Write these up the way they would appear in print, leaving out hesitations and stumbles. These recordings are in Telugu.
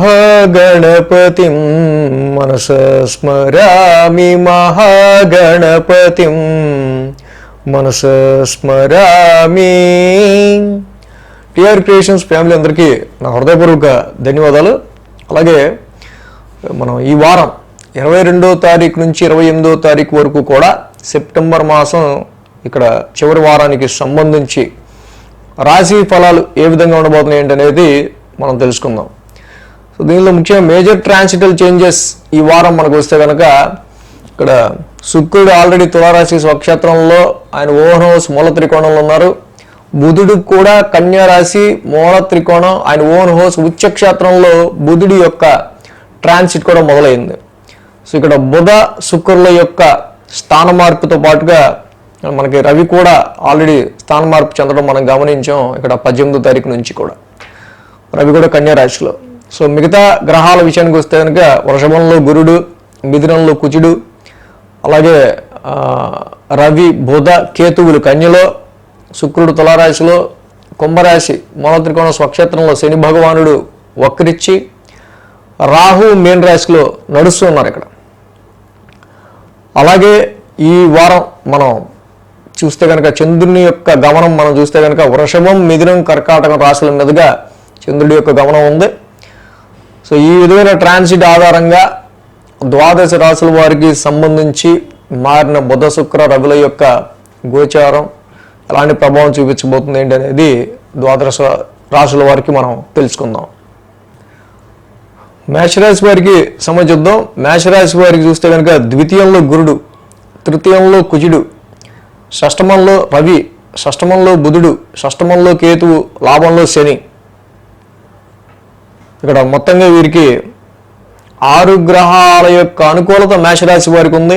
మహాగణపతిం మనసా స్మరామి మహాగణపతిం మనసా స్మరామి. టిఆర్ క్రియేషన్స్ ఫ్యామిలీ అందరికీ నా హృదయపూర్వక ధన్యవాదాలు. అలాగే మనం ఈ వారం 22వ తారీఖు నుంచి 28వ తారీఖు వరకు కూడా సెప్టెంబర్ మాసం ఇక్కడ చివరి వారానికి సంబంధించి రాశి ఫలాలు ఏ విధంగా ఉండబోతున్నాయి ఏంటనేది మనం తెలుసుకుందాం. సో దీనిలో ముఖ్యంగా మేజర్ ట్రాన్సిటల్ చేంజెస్ ఈ వారం మనకు వస్తే కనుక ఇక్కడ శుక్రుడు ఆల్రెడీ తులారాశి స్వక్షేత్రంలో ఆయన ఓన్ హౌస్ మూల త్రికోణంలో ఉన్నారు. బుధుడు కూడా కన్యా రాశి మూల త్రికోణం ఆయన ఓన్ హౌస్ ఉచ్చక్షేత్రంలో బుధుడి యొక్క ట్రాన్సిట్ కూడా మొదలైంది. సో ఇక్కడ బుధ శుక్రుల యొక్క స్థాన మార్పుతో పాటుగా మనకి రవి కూడా ఆల్రెడీ స్థాన మార్పు చెందడం మనం గమనించాం. ఇక్కడ 18వ తారీఖు నుంచి కూడా రవి కూడా కన్యా రాశిలో. సో మిగతా గ్రహాల విషయానికి వస్తే కనుక వృషభంలో గురుడు, మిథునంలో కుజుడు, అలాగే రవి బుధ కేతువులు కన్యలో, శుక్రుడు తులారాశిలో, కుంభరాశి మూల త్రికోణ స్వక్షేత్రంలో శని భగవానుడు వక్రించి, రాహు మీన రాశిలో నడుస్తున్నారు ఇక్కడ. అలాగే ఈ వారం మనం చూస్తే కనుక చంద్రుని యొక్క గమనం మనం చూస్తే కనుక వృషభం, మిథునం, కర్కాటకం రాశుల మీదుగా చంద్రుడి యొక్క గమనం ఉంది. సో ఈ విధమైన ట్రాన్సిట్ ఆధారంగా ద్వాదశ రాశుల వారికి సంబంధించి మారిన బుధ శుక్ర రవుల యొక్క గోచారం ఎలాంటి ప్రభావం చూపించబోతుంది ఏంటి అనేది ద్వాదశ రాశుల వారికి మనం తెలుసుకుందాం. మేషరాశి వారికి సంబంధిద్దాం. మేషరాశి వారికి చూస్తే కనుక ద్వితీయంలో గురుడు, తృతీయంలో కుజుడు, షష్టమంలో రవి, షష్టమంలో బుధుడు, షష్టమంలో కేతువు, లాభంలో శని. ఇక్కడ మొత్తంగా వీరికి 6 గ్రహాల యొక్క అనుకూలత మేషరాశి వారికి ఉంది.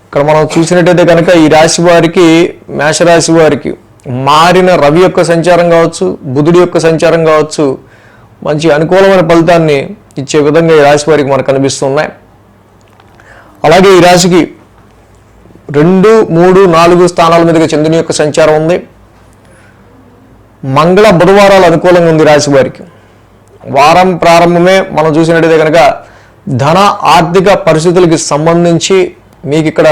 ఇక్కడ మనం చూసినట్టయితే కనుక ఈ రాశి వారికి మేషరాశి వారికి మారిన రవి యొక్క సంచారం కావచ్చు, బుధుడి యొక్క సంచారం కావచ్చు, మంచి అనుకూలమైన ఫలితాన్ని ఇచ్చే విధంగా ఈ రాశి వారికి మనకు కనిపిస్తున్నాయి. అలాగే ఈ రాశికి 2, 3, 4 స్థానాల మీదుగా చంద్రుని యొక్క సంచారం ఉంది. మంగళ బుధవారాలు అనుకూలంగా ఉంది రాశి వారికి. వారం ప్రారంభమే మనం చూసినట్టయితే కనుక ధన ఆర్థిక పరిస్థితులకి సంబంధించి మీకు ఇక్కడ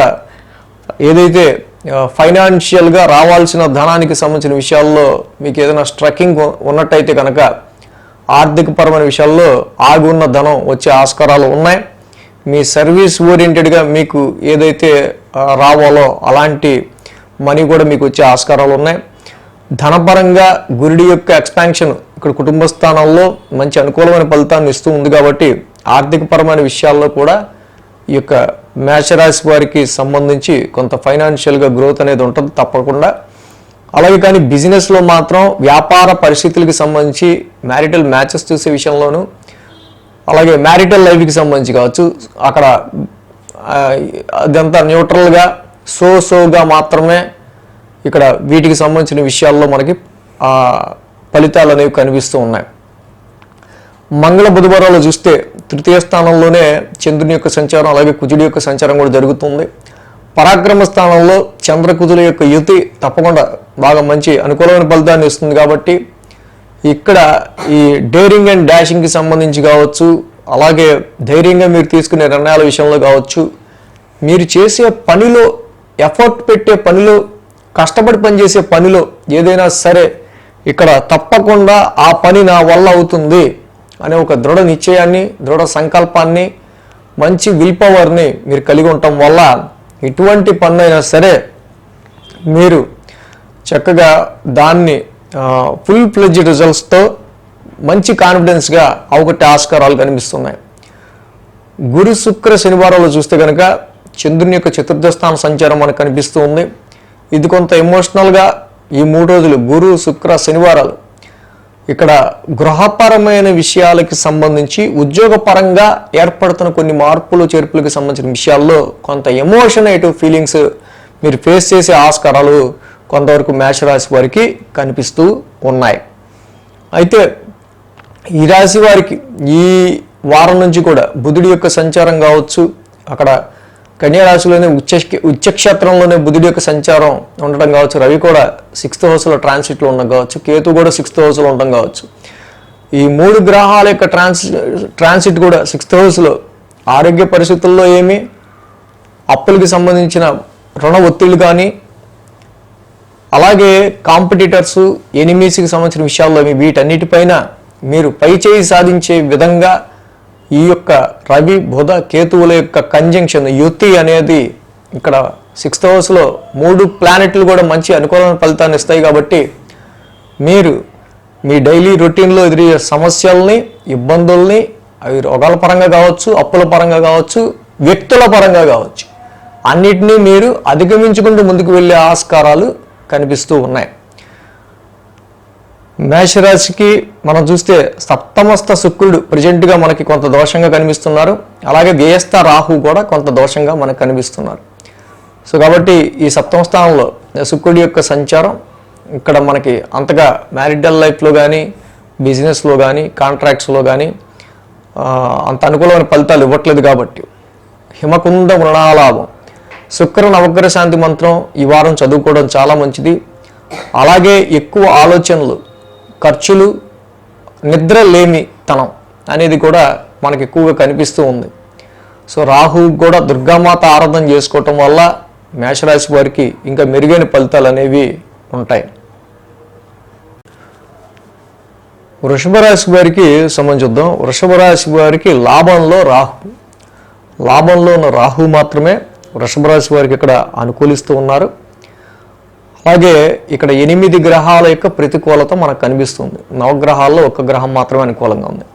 ఏదైతే ఫైనాన్షియల్గా రావాల్సిన ధనానికి సంబంధించిన విషయాల్లో మీకు ఏదైనా స్ట్రక్కింగ్ ఉన్నట్టయితే కనుక ఆర్థిక పరమైన విషయాల్లో ఆగి ఉన్న ధనం వచ్చే ఆస్కారాలు ఉన్నాయి. మీ సర్వీస్ ఓరియంటెడ్గా మీకు ఏదైతే రావాలో అలాంటి మనీ కూడా మీకు వచ్చే ఆస్కారాలు ఉన్నాయి. ధనపరంగా గురుడి యొక్క ఎక్స్పాన్షన్ ఇక్కడ కుటుంబ స్థానాల్లో మంచి అనుకూలమైన ఫలితాన్ని ఇస్తూ ఉంది కాబట్టి ఆర్థిక పరమైన విషయాల్లో కూడా ఈ యొక్క మేషరాశి వారికి సంబంధించి కొంత ఫైనాన్షియల్గా గ్రోత్ అనేది ఉంటుంది తప్పకుండా. అలాగే కానీ బిజినెస్లో మాత్రం వ్యాపార పరిస్థితులకి సంబంధించి మ్యారిటల్ మ్యాచెస్ చూసే విషయంలోనూ, అలాగే మ్యారిటల్ లైఫ్కి సంబంధించి కావచ్చు, అక్కడ అదంతా న్యూట్రల్గా సోగా మాత్రమే ఇక్కడ వీటికి సంబంధించిన విషయాల్లో మనకి ఫలితాలు అనేవి కనిపిస్తూ ఉన్నాయి. మంగళ బుధవారాలు చూస్తే తృతీయ స్థానంలోనే చంద్రుని యొక్క సంచారం, అలాగే కుజుడి యొక్క సంచారం కూడా జరుగుతుంది. పరాక్రమ స్థానంలో చంద్ర కుజుల యొక్క యుతి తప్పకుండా బాగా మంచి అనుకూలమైన ఫలితాన్ని ఇస్తుంది. కాబట్టి ఇక్కడ ఈ డేరింగ్ అండ్ డాషింగ్కి సంబంధించి కావచ్చు, అలాగే ధైర్యంగా మీరు తీసుకునే నిర్ణయాల విషయంలో కావచ్చు, మీరు చేసే పనిలో ఎఫర్ట్ పెట్టే పనిలో, కష్టపడి పనిచేసే పనిలో ఏదైనా సరే ఇక్కడ తప్పకుండా ఆ పని నా వల్ల అవుతుంది అనే ఒక దృఢ నిశ్చయాన్ని, దృఢ సంకల్పాన్ని, మంచి విల్ పవర్ని మీరు కలిగి ఉండటం వల్ల ఎటువంటి పనైనా సరే మీరు చక్కగా దాన్ని ఫుల్ ఫ్లెడ్జ్డ్ రిజల్ట్స్తో మంచి కాన్ఫిడెన్స్గా అవగొట్టే ఆస్కారాలు కనిపిస్తున్నాయి. గురు శుక్ర శనివారాలు చూస్తే కనుక చంద్రుని యొక్క చతుర్థ స్థాన సంచారం మనకు కనిపిస్తూ ఉంది. ఇది కొంత ఎమోషనల్గా ఈ 3 రోజులు గురు శుక్ర శనివారాలు ఇక్కడ గృహపరమైన విషయాలకి సంబంధించి ఉద్యోగపరంగా ఏర్పడుతున్న కొన్ని మార్పులు చేర్పులకు సంబంధించిన విషయాల్లో కొంత ఎమోషనేటివ్ ఫీలింగ్స్ మీరు ఫేస్ చేసే ఆస్కారాలు కొంతవరకు మేషరాశి వారికి కనిపిస్తూ ఉన్నాయి. అయితే ఈ రాశి వారికి ఈ వారం నుంచి కూడా బుధుడి యొక్క సంచారం కావచ్చు, అక్కడ కన్యా రాశిలోనే ఉచ్చక్షేత్రంలోనే బుధుడి యొక్క సంచారం ఉండటం కావచ్చు, రవి కూడా 6th హౌస్లో ట్రాన్సిట్లో ఉండడం కావచ్చు, కేతు కూడా 6th హౌస్లో ఉండడం కావచ్చు, ఈ 3 గ్రహాల యొక్క ట్రాన్సిట్ కూడా 6th హౌస్లో ఆరోగ్య పరిస్థితుల్లో ఏమి, అప్పులకి సంబంధించిన రుణ ఒత్తిళ్లు కానీ, అలాగే కాంపిటీటర్స్, ఎనిమీస్కి సంబంధించిన విషయాల్లో వీటన్నిటిపైన మీరు పైచేయి సాధించే విధంగా ఈ యొక్క రవి బుధ కేతువుల యొక్క కంజంక్షన్ యుతి అనేది ఇక్కడ 6th హౌస్లో 3 ప్లానెట్లు కూడా మంచి అనుకూలమైన ఫలితాన్ని ఇస్తాయి. కాబట్టి మీరు మీ డైలీ రొటీన్లో ఎదురయ్యే సమస్యల్ని, ఇబ్బందుల్ని, అవి రోగాల పరంగా కావచ్చు, అప్పుల పరంగా కావచ్చు, వ్యక్తుల పరంగా కావచ్చు, అన్నిటినీ మీరు అధిగమించుకుంటూ ముందుకు వెళ్ళే ఆస్కారాలు కనిపిస్తూ ఉన్నాయి. మేషరాశికి మనం చూస్తే సప్తమస్థ శుక్రుడు ప్రజెంట్గా మనకి కొంత దోషంగా కనిపిస్తున్నారు. అలాగే వ్యయస్థ రాహు కూడా కొంత దోషంగా మనకు కనిపిస్తున్నారు. సో కాబట్టి ఈ సప్తమ స్థానంలో శుక్రుడి యొక్క సంచారం ఇక్కడ మనకి అంతగా మ్యారిటల్ లైఫ్లో కానీ, బిజినెస్లో కానీ, కాంట్రాక్ట్స్లో కానీ అంత అనుకూలమైన ఫలితాలు ఇవ్వట్లేదు. కాబట్టి హిమకుంద మృణాలాభం శుక్ర నవగ్రహ శాంతి మంత్రం ఈ వారం చదువుకోవడం చాలా మంచిది. అలాగే ఎక్కువ ఆలోచనలు, ఖర్చులు, నిద్ర లేమితనం అనేది కూడా మనకి ఎక్కువగా కనిపిస్తూ ఉంది. సో రాహు కూడా దుర్గామాత ఆరాధన చేసుకోవటం వల్ల మేషరాశి వారికి ఇంకా మెరుగైన ఫలితాలు అనేవి ఉంటాయి. వృషభ రాశి వారికి సంబంధించుద్దాం. వృషభ రాశి వారికి లాభంలో ఉన్న రాహు మాత్రమే వృషభ రాశి వారికి ఇక్కడ అనుకూలిస్తూ ఉన్నారు. అలాగే ఇక్కడ 8 గ్రహాల యొక్క ప్రతికూలత మనకు కనిపిస్తుంది. నవగ్రహాల్లో 1 గ్రహం మాత్రమే అనుకూలంగా ఉంది.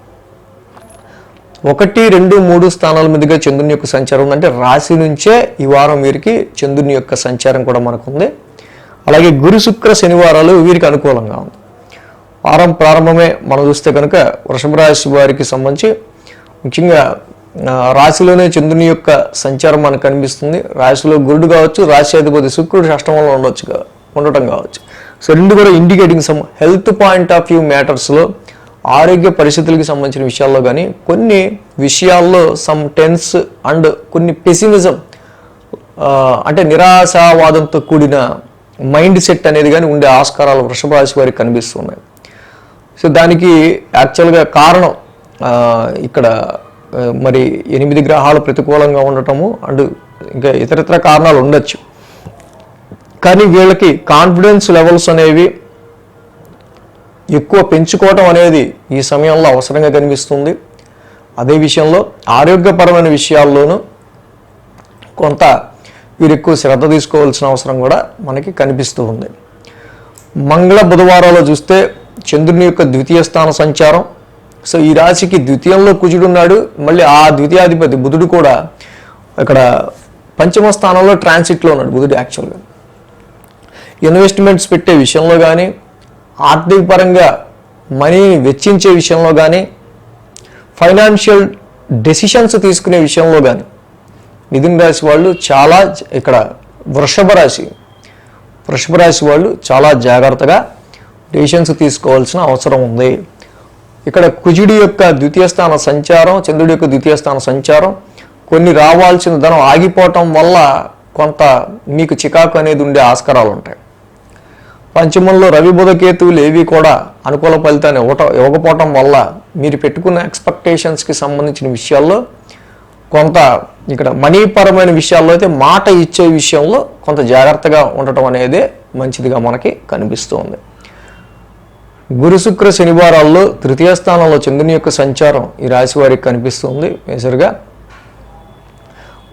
1, 2, 3 స్థానాల మీదుగా చంద్రుని యొక్క సంచారం ఉంది. అంటే రాశి నుంచే ఈ వారం వీరికి చంద్రుని యొక్క సంచారం కూడా మనకు ఉంది. అలాగే గురు శుక్ర శనివారాలు వీరికి అనుకూలంగా ఉంది. వారం ప్రారంభమే మనం చూస్తే కనుక వృషభ రాశి వారికి సంబంధించి ముఖ్యంగా రాశిలోనే చంద్రుని యొక్క సంచారం మనకు కనిపిస్తుంది. రాశిలో గురుడు కావచ్చు, రాశి అధిపతి శుక్రుడు షష్టమంలో ఉండటం కావచ్చు. సో రెండు కూడా indicating some health point of view మ్యాటర్స్లో, ఆరోగ్య పరిస్థితులకి సంబంధించిన విషయాల్లో కానీ, కొన్ని విషయాల్లో సమ్ టెన్స్ అండ్ కొన్ని పెసిమిజం అంటే నిరాశావాదంతో కూడిన మైండ్ సెట్ అనేది కానీ ఉండే ఆస్కారాలు వృషభ రాశి వారికి కనిపిస్తున్నాయి. సో దానికి యాక్చువల్గా కారణం ఇక్కడ మరి 8 గ్రహాలు ప్రతికూలంగా ఉండటము అండ్ ఇంకా ఇతరత్ర కారణాలు ఉండొచ్చు. కానీ వీళ్ళకి కాన్ఫిడెన్స్ లెవెల్స్ అనేవి ఎక్కువ పెంచుకోవటం అనేది ఈ సమయంలో అవసరంగా కనిపిస్తుంది. అదే విషయంలో ఆరోగ్యపరమైన విషయాల్లోనూ కొంత వీరు ఎక్కువ శ్రద్ధ తీసుకోవాల్సిన అవసరం కూడా మనకి కనిపిస్తూ ఉంది. మంగళ బుధవారాల్లో చూస్తే చంద్రుని యొక్క ద్వితీయ స్థాన సంచారం. సో ఈ రాశికి ద్వితీయంలో కుజుడు ఉన్నాడు. మళ్ళీ ఆ ద్వితీయాధిపతి బుధుడు కూడా ఇక్కడ పంచమ స్థానంలో ట్రాన్సిట్లో ఉన్నాడు బుధుడు. యాక్చువల్గా ఇన్వెస్ట్మెంట్స్ పెట్టే విషయంలో కానీ, ఆర్థిక పరంగా మనీని వెచ్చించే విషయంలో కానీ, ఫైనాన్షియల్ డెసిషన్స్ తీసుకునే విషయంలో కానీ మిథున రాశి వాళ్ళు చాలా ఇక్కడ వృషభ రాశి వాళ్ళు చాలా జాగ్రత్తగా డెసిషన్స్ తీసుకోవాల్సిన అవసరం ఉంది. ఇక్కడ కుజుడి యొక్క ద్వితీయ స్థాన సంచారం, చంద్రుడి యొక్క ద్వితీయ స్థాన సంచారం, కొన్ని రావాల్సిన ధనం ఆగిపోవటం వల్ల కొంత మీకు చికాకు అనేది ఉండే ఆస్కారాలు ఉంటాయి. పంచమంలో రవి బుధ కేతువులు ఏవి కూడా అనుకూల ఫలితాన్ని ఇవ్వకపోవటం వల్ల మీరు పెట్టుకున్న ఎక్స్పెక్టేషన్స్కి సంబంధించిన విషయాల్లో కొంత ఇక్కడ మనీపరమైన విషయాల్లో అయితే మాట ఇచ్చే విషయంలో కొంత జాగ్రత్తగా ఉండటం అనేది మంచిదిగా మనకి కనిపిస్తుంది. గురు శుక్ర శనివారాల్లో తృతీయ స్థానంలో చంద్రుని యొక్క సంచారం ఈ రాశి వారికి కనిపిస్తుంది. మేజర్గా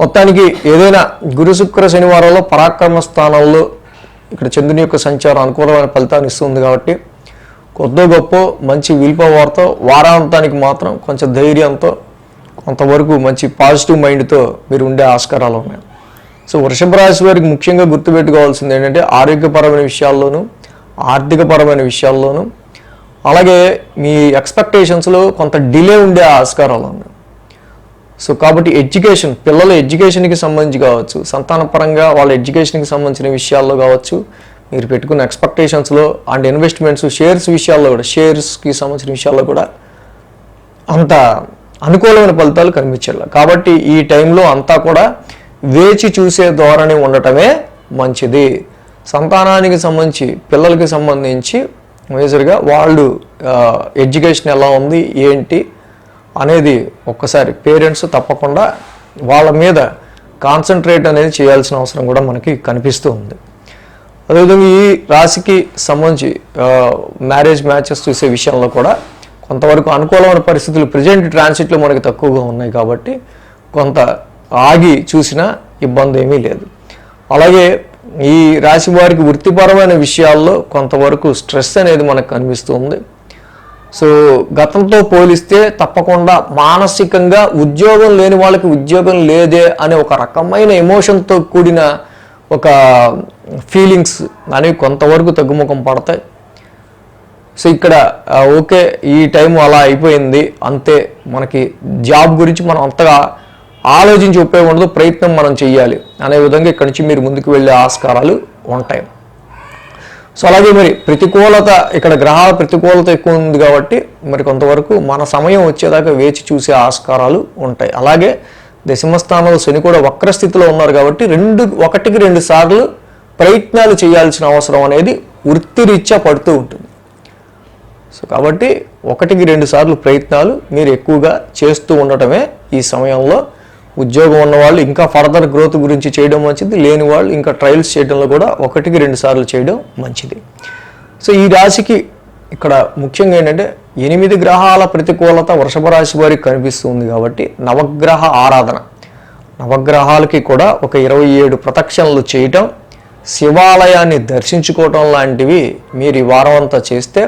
మొత్తానికి ఏదైనా గురు శుక్ర శనివారాల్లో పరాక్రమ స్థానంలో ఇక్కడ చంద్రుని యొక్క సంచారం అనుకూలమైన ఫలితాన్ని ఇస్తుంది. కాబట్టి కొద్దో గొప్ప మంచి విల్ పవర్తో వారాంతానికి మాత్రం కొంచెం ధైర్యంతో కొంతవరకు మంచి పాజిటివ్ మైండ్తో మీరు ఉండే ఆస్కారాలు ఉన్నాయి. సో వృషభ రాశి వారికి ముఖ్యంగా గుర్తుపెట్టుకోవాల్సింది ఏంటంటే ఆరోగ్యపరమైన విషయాల్లోనూ, ఆర్థికపరమైన విషయాల్లోనూ, అలాగే మీ ఎక్స్పెక్టేషన్స్లో కొంత డిలే ఉండే ఆస్కారాలు ఉన్నాయి. సో కాబట్టి ఎడ్యుకేషన్, పిల్లల ఎడ్యుకేషన్కి సంబంధించి కావచ్చు, సంతానపరంగా వాళ్ళ ఎడ్యుకేషన్కి సంబంధించిన విషయాల్లో కావచ్చు, మీరు పెట్టుకున్న ఎక్స్పెక్టేషన్స్లో అండ్ ఇన్వెస్ట్మెంట్స్, షేర్స్ విషయాల్లో కూడా, షేర్స్కి సంబంధించిన విషయాల్లో కూడా అంత అనుకూలమైన ఫలితాలు కనిపించాలి. కాబట్టి ఈ టైంలో అంతా కూడా వేచి చూసే ధోరణి ఉండటమే మంచిది. సంతానానికి సంబంధించి, పిల్లలకి సంబంధించి మేజర్గా వాళ్ళు ఎడ్యుకేషన్ ఎలా ఉంది ఏంటి అనేది ఒక్కసారి పేరెంట్స్ తప్పకుండా వాళ్ళ మీద కాన్సన్ట్రేట్ అనేది చేయాల్సిన అవసరం కూడా మనకి కనిపిస్తూ ఉంది. అదేవిధంగా ఈ రాశికి సంబంధించి మ్యారేజ్ మ్యాచెస్ చూసే విషయంలో కూడా కొంతవరకు అనుకూలమైన పరిస్థితులు ప్రజెంట్ ట్రాన్సిట్లో మనకి తక్కువగా ఉన్నాయి కాబట్టి కొంత ఆగి చూసినా ఇబ్బంది ఏమీ లేదు. అలాగే ఈ రాశి వారికి వృత్తిపరమైన విషయాల్లో కొంతవరకు స్ట్రెస్ అనేది మనకు కనిపిస్తుంది. సో గతంతో పోలిస్తే తప్పకుండా మానసికంగా ఉద్యోగం లేని వాళ్ళకి ఉద్యోగం లేదే అనే ఒక రకమైన ఎమోషన్తో కూడిన ఒక ఫీలింగ్స్ అనేవి కొంతవరకు తగ్గుముఖం పడతాయి. సో ఇక్కడ ఓకే ఈ టైం అలా అయిపోయింది అంతే, మనకి జాబ్ గురించి మనం అంతగా ఆలోచించి ఉపయోగం ఉండదు, ప్రయత్నం మనం చెయ్యాలి అనే విధంగా ఇక్కడి నుంచి మీరు ముందుకు వెళ్ళే ఆస్కారాలు ఉంటాయి. సో అలాగే మరి ప్రతికూలత, ఇక్కడ గ్రహాల ప్రతికూలత ఎక్కువ ఉంది కాబట్టి మరి కొంతవరకు మన సమయం వచ్చేదాకా వేచి చూసే ఆస్కారాలు ఉంటాయి. అలాగే దశమస్థానంలో శని కూడా వక్ర స్థితిలో ఉన్నారు కాబట్టి ఒకటికి రెండు సార్లు ప్రయత్నాలు చేయాల్సిన అవసరం అనేది వృత్తిరీత్యా పడుతూ ఉంటుంది. సో కాబట్టి ఒకటికి రెండు సార్లు ప్రయత్నాలు మీరు ఎక్కువగా చేస్తూ ఉండటమే ఈ సమయంలో ఉద్యోగం ఉన్నవాళ్ళు ఇంకా ఫర్దర్ గ్రోత్ గురించి చేయడం మంచిది, లేని వాళ్ళు ఇంకా ట్రయల్స్ చేయడంలో కూడా ఒకటికి రెండు సార్లు చేయడం మంచిది. సో ఈ రాశికి ఇక్కడ ముఖ్యంగా ఏంటంటే 8 గ్రహాల ప్రతికూలత వృషభ రాశి వారికి కనిపిస్తుంది కాబట్టి నవగ్రహ ఆరాధన, నవగ్రహాలకి కూడా ఒక 27 ప్రదక్షిణలు చేయటం, శివాలయాన్ని దర్శించుకోవటం లాంటివి మీరు ఈ వారం అంతా చేస్తే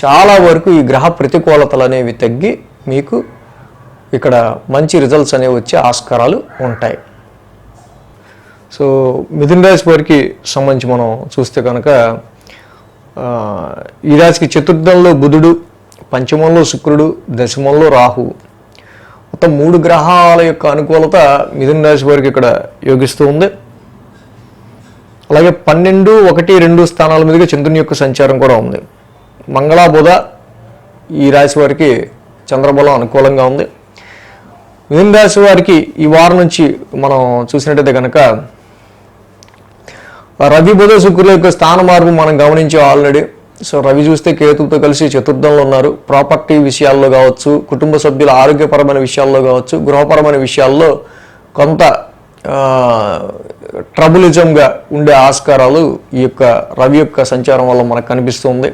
చాలా వరకు ఈ గ్రహ ప్రతికూలతలు అనేవి తగ్గి మీకు ఇక్కడ మంచి రిజల్ట్స్ అనేవి వచ్చే ఆస్కారాలు ఉంటాయి. సో మిథున రాశి వారికి సంబంధించి మనం చూస్తే కనుక ఈ రాశికి చతుర్థంలో బుధుడు, పంచమంలో శుక్రుడు, దశమంలో రాహువు, మొత్తం 3 గ్రహాల యొక్క అనుకూలత మిథున రాశి వారికి ఇక్కడ యోగిస్తూ ఉంది. అలాగే 12, 1, 2 స్థానాల మీదుగా చంద్రుని యొక్క సంచారం కూడా ఉంది. మంగళ బుధ ఈ రాశి వారికి చంద్రబలం అనుకూలంగా ఉంది. మిథున రాశి వారికి ఈ వారం నుంచి మనం చూసినట్టయితే కనుక రవి బుధ శుక్రుల యొక్క స్థాన మార్పు మనం గమనించాం ఆల్రెడీ. సో రవి చూస్తే కేతుతో కలిసి చతుర్థంలో ఉన్నారు. ప్రాపర్టీ విషయాల్లో కావచ్చు, కుటుంబ సభ్యుల ఆరోగ్యపరమైన విషయాల్లో కావచ్చు, గృహపరమైన విషయాల్లో కొంత ట్రబులిజంగా ఉండే ఆస్కారాలు ఈ యొక్క రవి యొక్క సంచారం వల్ల మనకు కనిపిస్తుంది.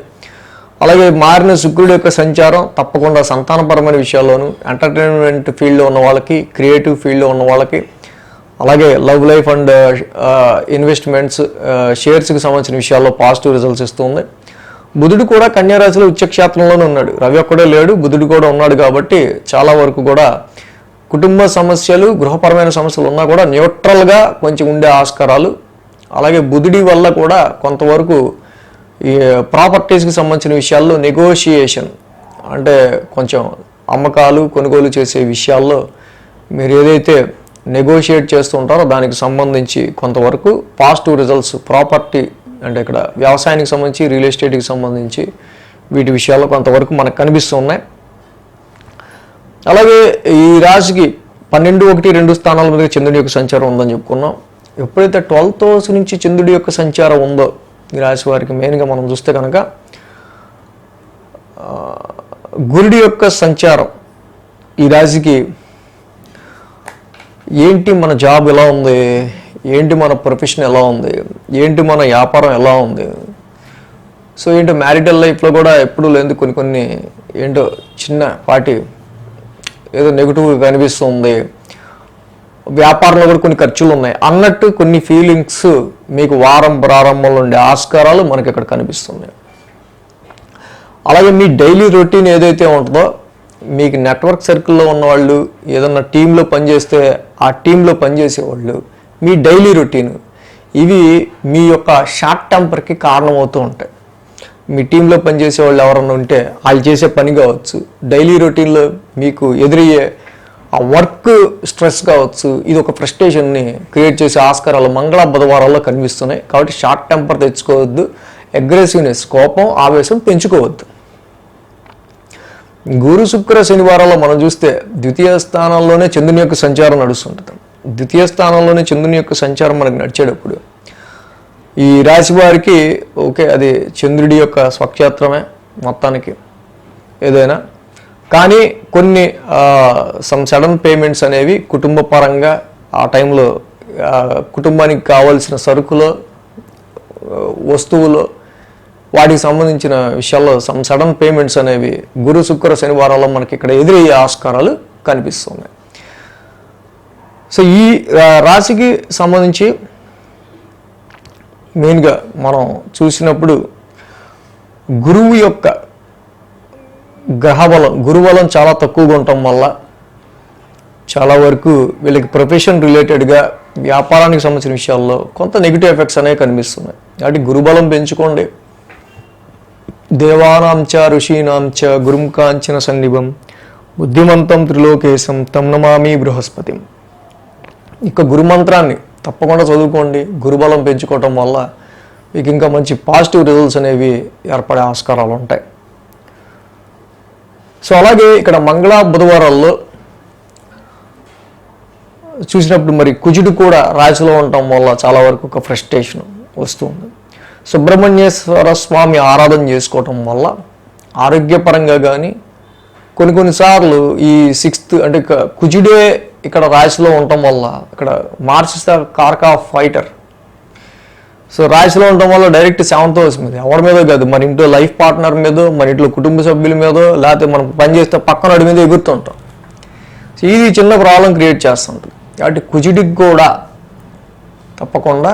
అలాగే మారిన శుక్రుడి యొక్క సంచారం తప్పకుండా సంతానపరమైన విషయాల్లోనూ, ఎంటర్టైన్మెంట్ ఫీల్డ్లో ఉన్న వాళ్ళకి, క్రియేటివ్ ఫీల్డ్లో ఉన్న వాళ్ళకి, అలాగే లవ్ లైఫ్ అండ్ ఇన్వెస్ట్మెంట్స్, షేర్స్కి సంబంధించిన విషయాల్లో పాజిటివ్ రిజల్ట్స్ ఇస్తుంది. బుధుడు కూడా కన్యా రాశిలో ఉచ్చక్షేత్రంలోనే ఉన్నాడు, రవి ఒక్కడే లేడు, బుధుడు కూడా ఉన్నాడు కాబట్టి చాలా వరకు కూడా కుటుంబ సమస్యలు, గృహపరమైన సమస్యలు ఉన్నా కూడా న్యూట్రల్గా కొంచెం ఉండే ఆస్కారాలు. అలాగే బుధుడి వల్ల కూడా కొంతవరకు ఈ ప్రాపర్టీస్కి సంబంధించిన విషయాల్లో నెగోషియేషన్, అంటే కొంచెం అమ్మకాలు కొనుగోలు చేసే విషయాల్లో మీరు ఏదైతే నెగోషియేట్ చేస్తూ ఉంటారో దానికి సంబంధించి కొంతవరకు పాజిటివ్ రిజల్ట్స్, ప్రాపర్టీ అంటే ఇక్కడ వ్యవసాయానికి సంబంధించి, రియల్ ఎస్టేట్కి సంబంధించి వీటి విషయాల్లో కొంతవరకు మనకు కనిపిస్తూ ఉన్నాయి. అలాగే ఈ రాశికి 12, 1, 2 స్థానాల మీద చంద్రుడి యొక్క సంచారం ఉందని చెప్పుకున్నాం. ఎప్పుడైతే 12th house నుంచి చంద్రుడి యొక్క సంచారం ఉందో ఈ రాశి వారికి మెయిన్గా మనం చూస్తే కనుక గురుడి యొక్క సంచారం ఈ రాశికి ఏంటి మన జాబ్ ఎలా ఉంది, ఏంటి మన ప్రొఫెషన్ ఎలా ఉంది, ఏంటి మన వ్యాపారం ఎలా ఉంది, సో ఏంటో మ్యారిటల్ లైఫ్లో కూడా ఎప్పుడూ లేదు కొన్ని ఏంటో చిన్న పాటి ఏదో నెగిటివ్గా కనిపిస్తుంది, వ్యాపారంలో కూడా కొన్ని ఖర్చులు ఉన్నాయి అన్నట్టు కొన్ని ఫీలింగ్స్ మీకు వారం ప్రారంభంలో ఉండే ఆస్కారాలు మనకి ఇక్కడ కనిపిస్తున్నాయి. అలాగే మీ డైలీ రొటీన్ ఏదైతే ఉంటుందో, మీకు నెట్వర్క్ సర్కిల్లో ఉన్నవాళ్ళు, ఏదన్నా టీంలో పనిచేస్తే ఆ టీంలో పనిచేసేవాళ్ళు, మీ డైలీ రొటీన్ ఇవి మీ యొక్క షార్ట్ టెంపర్కి కారణమవుతూ ఉంటాయి. మీ టీంలో పనిచేసే వాళ్ళు ఎవరన్నా ఉంటే వాళ్ళు చేసే పని కావచ్చు, డైలీ రొటీన్లో మీకు ఎదురయ్యే ఆ వర్క్ స్ట్రెస్ కావచ్చు, ఇది ఒక ఫ్రస్ట్రేషన్ని క్రియేట్ చేసే ఆస్కారాలు మంగళ బుధవారాల్లో కనిపిస్తున్నాయి. కాబట్టి షార్ట్ టెంపర్ తెచ్చుకోవద్దు, అగ్రెసివ్నెస్, కోపం, ఆవేశం పెంచుకోవద్దు. గురు శుక్ర శనివారాల్లో మనం చూస్తే ద్వితీయ స్థానంలోనే చంద్రుని యొక్క సంచారం నడుస్తుంటుంది. ద్వితీయ స్థానంలోనే చంద్రుని యొక్క సంచారం మనకు నడిచేటప్పుడు ఈ రాశి వారికి ఓకే, అది చంద్రుడి యొక్క స్వక్షేత్రమే మొత్తానికి ఏదైనా, కానీ కొన్ని సమ్ సడన్ పేమెంట్స్ అనేవి కుటుంబ పరంగా ఆ టైంలో కుటుంబానికి కావాల్సిన సరుకులు, వస్తువులు, వాటికి సంబంధించిన విషయాల్లో సమ్ సడన్ పేమెంట్స్ అనేవి గురు శుక్ర శనివారాల్లో మనకి ఇక్కడ ఎదురయ్యే ఆస్కారాలు కనిపిస్తున్నాయి. సో ఈ రాశికి సంబంధించి మెయిన్గా మనం చూసినప్పుడు గురువు యొక్క గ్రహబలం, గురుబలం చాలా తక్కువగా ఉండటం వల్ల చాలా వరకు వీళ్ళకి ప్రొఫెషన్ రిలేటెడ్గా వ్యాపారానికి సంబంధించిన విషయాల్లో కొంత నెగిటివ్ ఎఫెక్ట్స్ అనేవి కనిపిస్తున్నాయి. కాబట్టి గురుబలం పెంచుకోండి. దేవానాంచ ఋషీనాంచ గురుం కాంచన సన్నిభం బుద్ధిమంతం త్రిలోకేశం తం నమామి బృహస్పతిం. ఇక గురుమంత్రాన్ని తప్పకుండా చదువుకోండి. గురుబలం పెంచుకోవటం వల్ల మీకు ఇంకా మంచి పాజిటివ్ రిజల్ట్స్ అనేవి ఏర్పడే ఆస్కారాలు ఉంటాయి. సో అలాగే ఇక్కడ మంగళ బుధవారాల్లో చూసినప్పుడు మరి కుజుడు కూడా రాశిలో ఉండటం వల్ల చాలా వరకు ఒక ఫ్రస్ట్రేషన్ వస్తుంది. సుబ్రహ్మణ్యేశ్వర స్వామి ఆరాధన చేసుకోవటం వల్ల ఆరోగ్యపరంగా కానీ కొన్నిసార్లు ఈ 6th అంటే కుజుడే ఇక్కడ రాశిలో ఉండటం వల్ల ఇక్కడ marks the cork of fighter. So రాశిలో ఉండటం వల్ల డైరెక్ట్ 7th హౌస్ మీద ఎవరి మీదో కాదు, మన ఇంట్లో లైఫ్ పార్ట్నర్ మీదో, మన ఇంట్లో కుటుంబ సభ్యుల మీదో, లేకపోతే మనం పనిచేస్తే పక్కన అడి మీద ఎగురుతుంటాం. సో ఇది చిన్న ప్రాబ్లం క్రియేట్ చేస్తుంటుంది. కాబట్టి కుజుడికి కూడా తప్పకుండా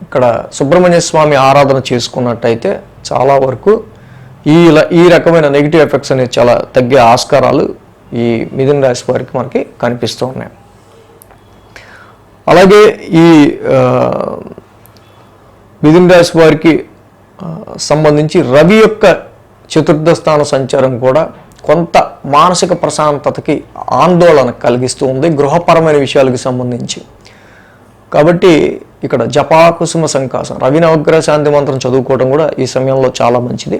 ఇక్కడ సుబ్రహ్మణ్య స్వామి ఆరాధన చేసుకున్నట్టయితే చాలా వరకు ఈ రకమైన నెగిటివ్ ఎఫెక్ట్స్ అనేవి చాలా తగ్గే ఆస్కారాలు ఈ మిథున రాశి వారికి మనకి కనిపిస్తూ ఉన్నాయి. అలాగే ఈ మిథున రాశి వారికి సంబంధించి రవి యొక్క చతుర్థ స్థాన సంచారం కూడా కొంత మానసిక ప్రశాంతతకి ఆందోళన కలిగిస్తూ ఉంది గృహపరమైన విషయాలకు సంబంధించి. కాబట్టి ఇక్కడ జపాకుసుమ సంకాసం రవి నవగ్రహ శాంతి మంత్రం చదువుకోవడం కూడా ఈ సమయంలో చాలా మంచిది.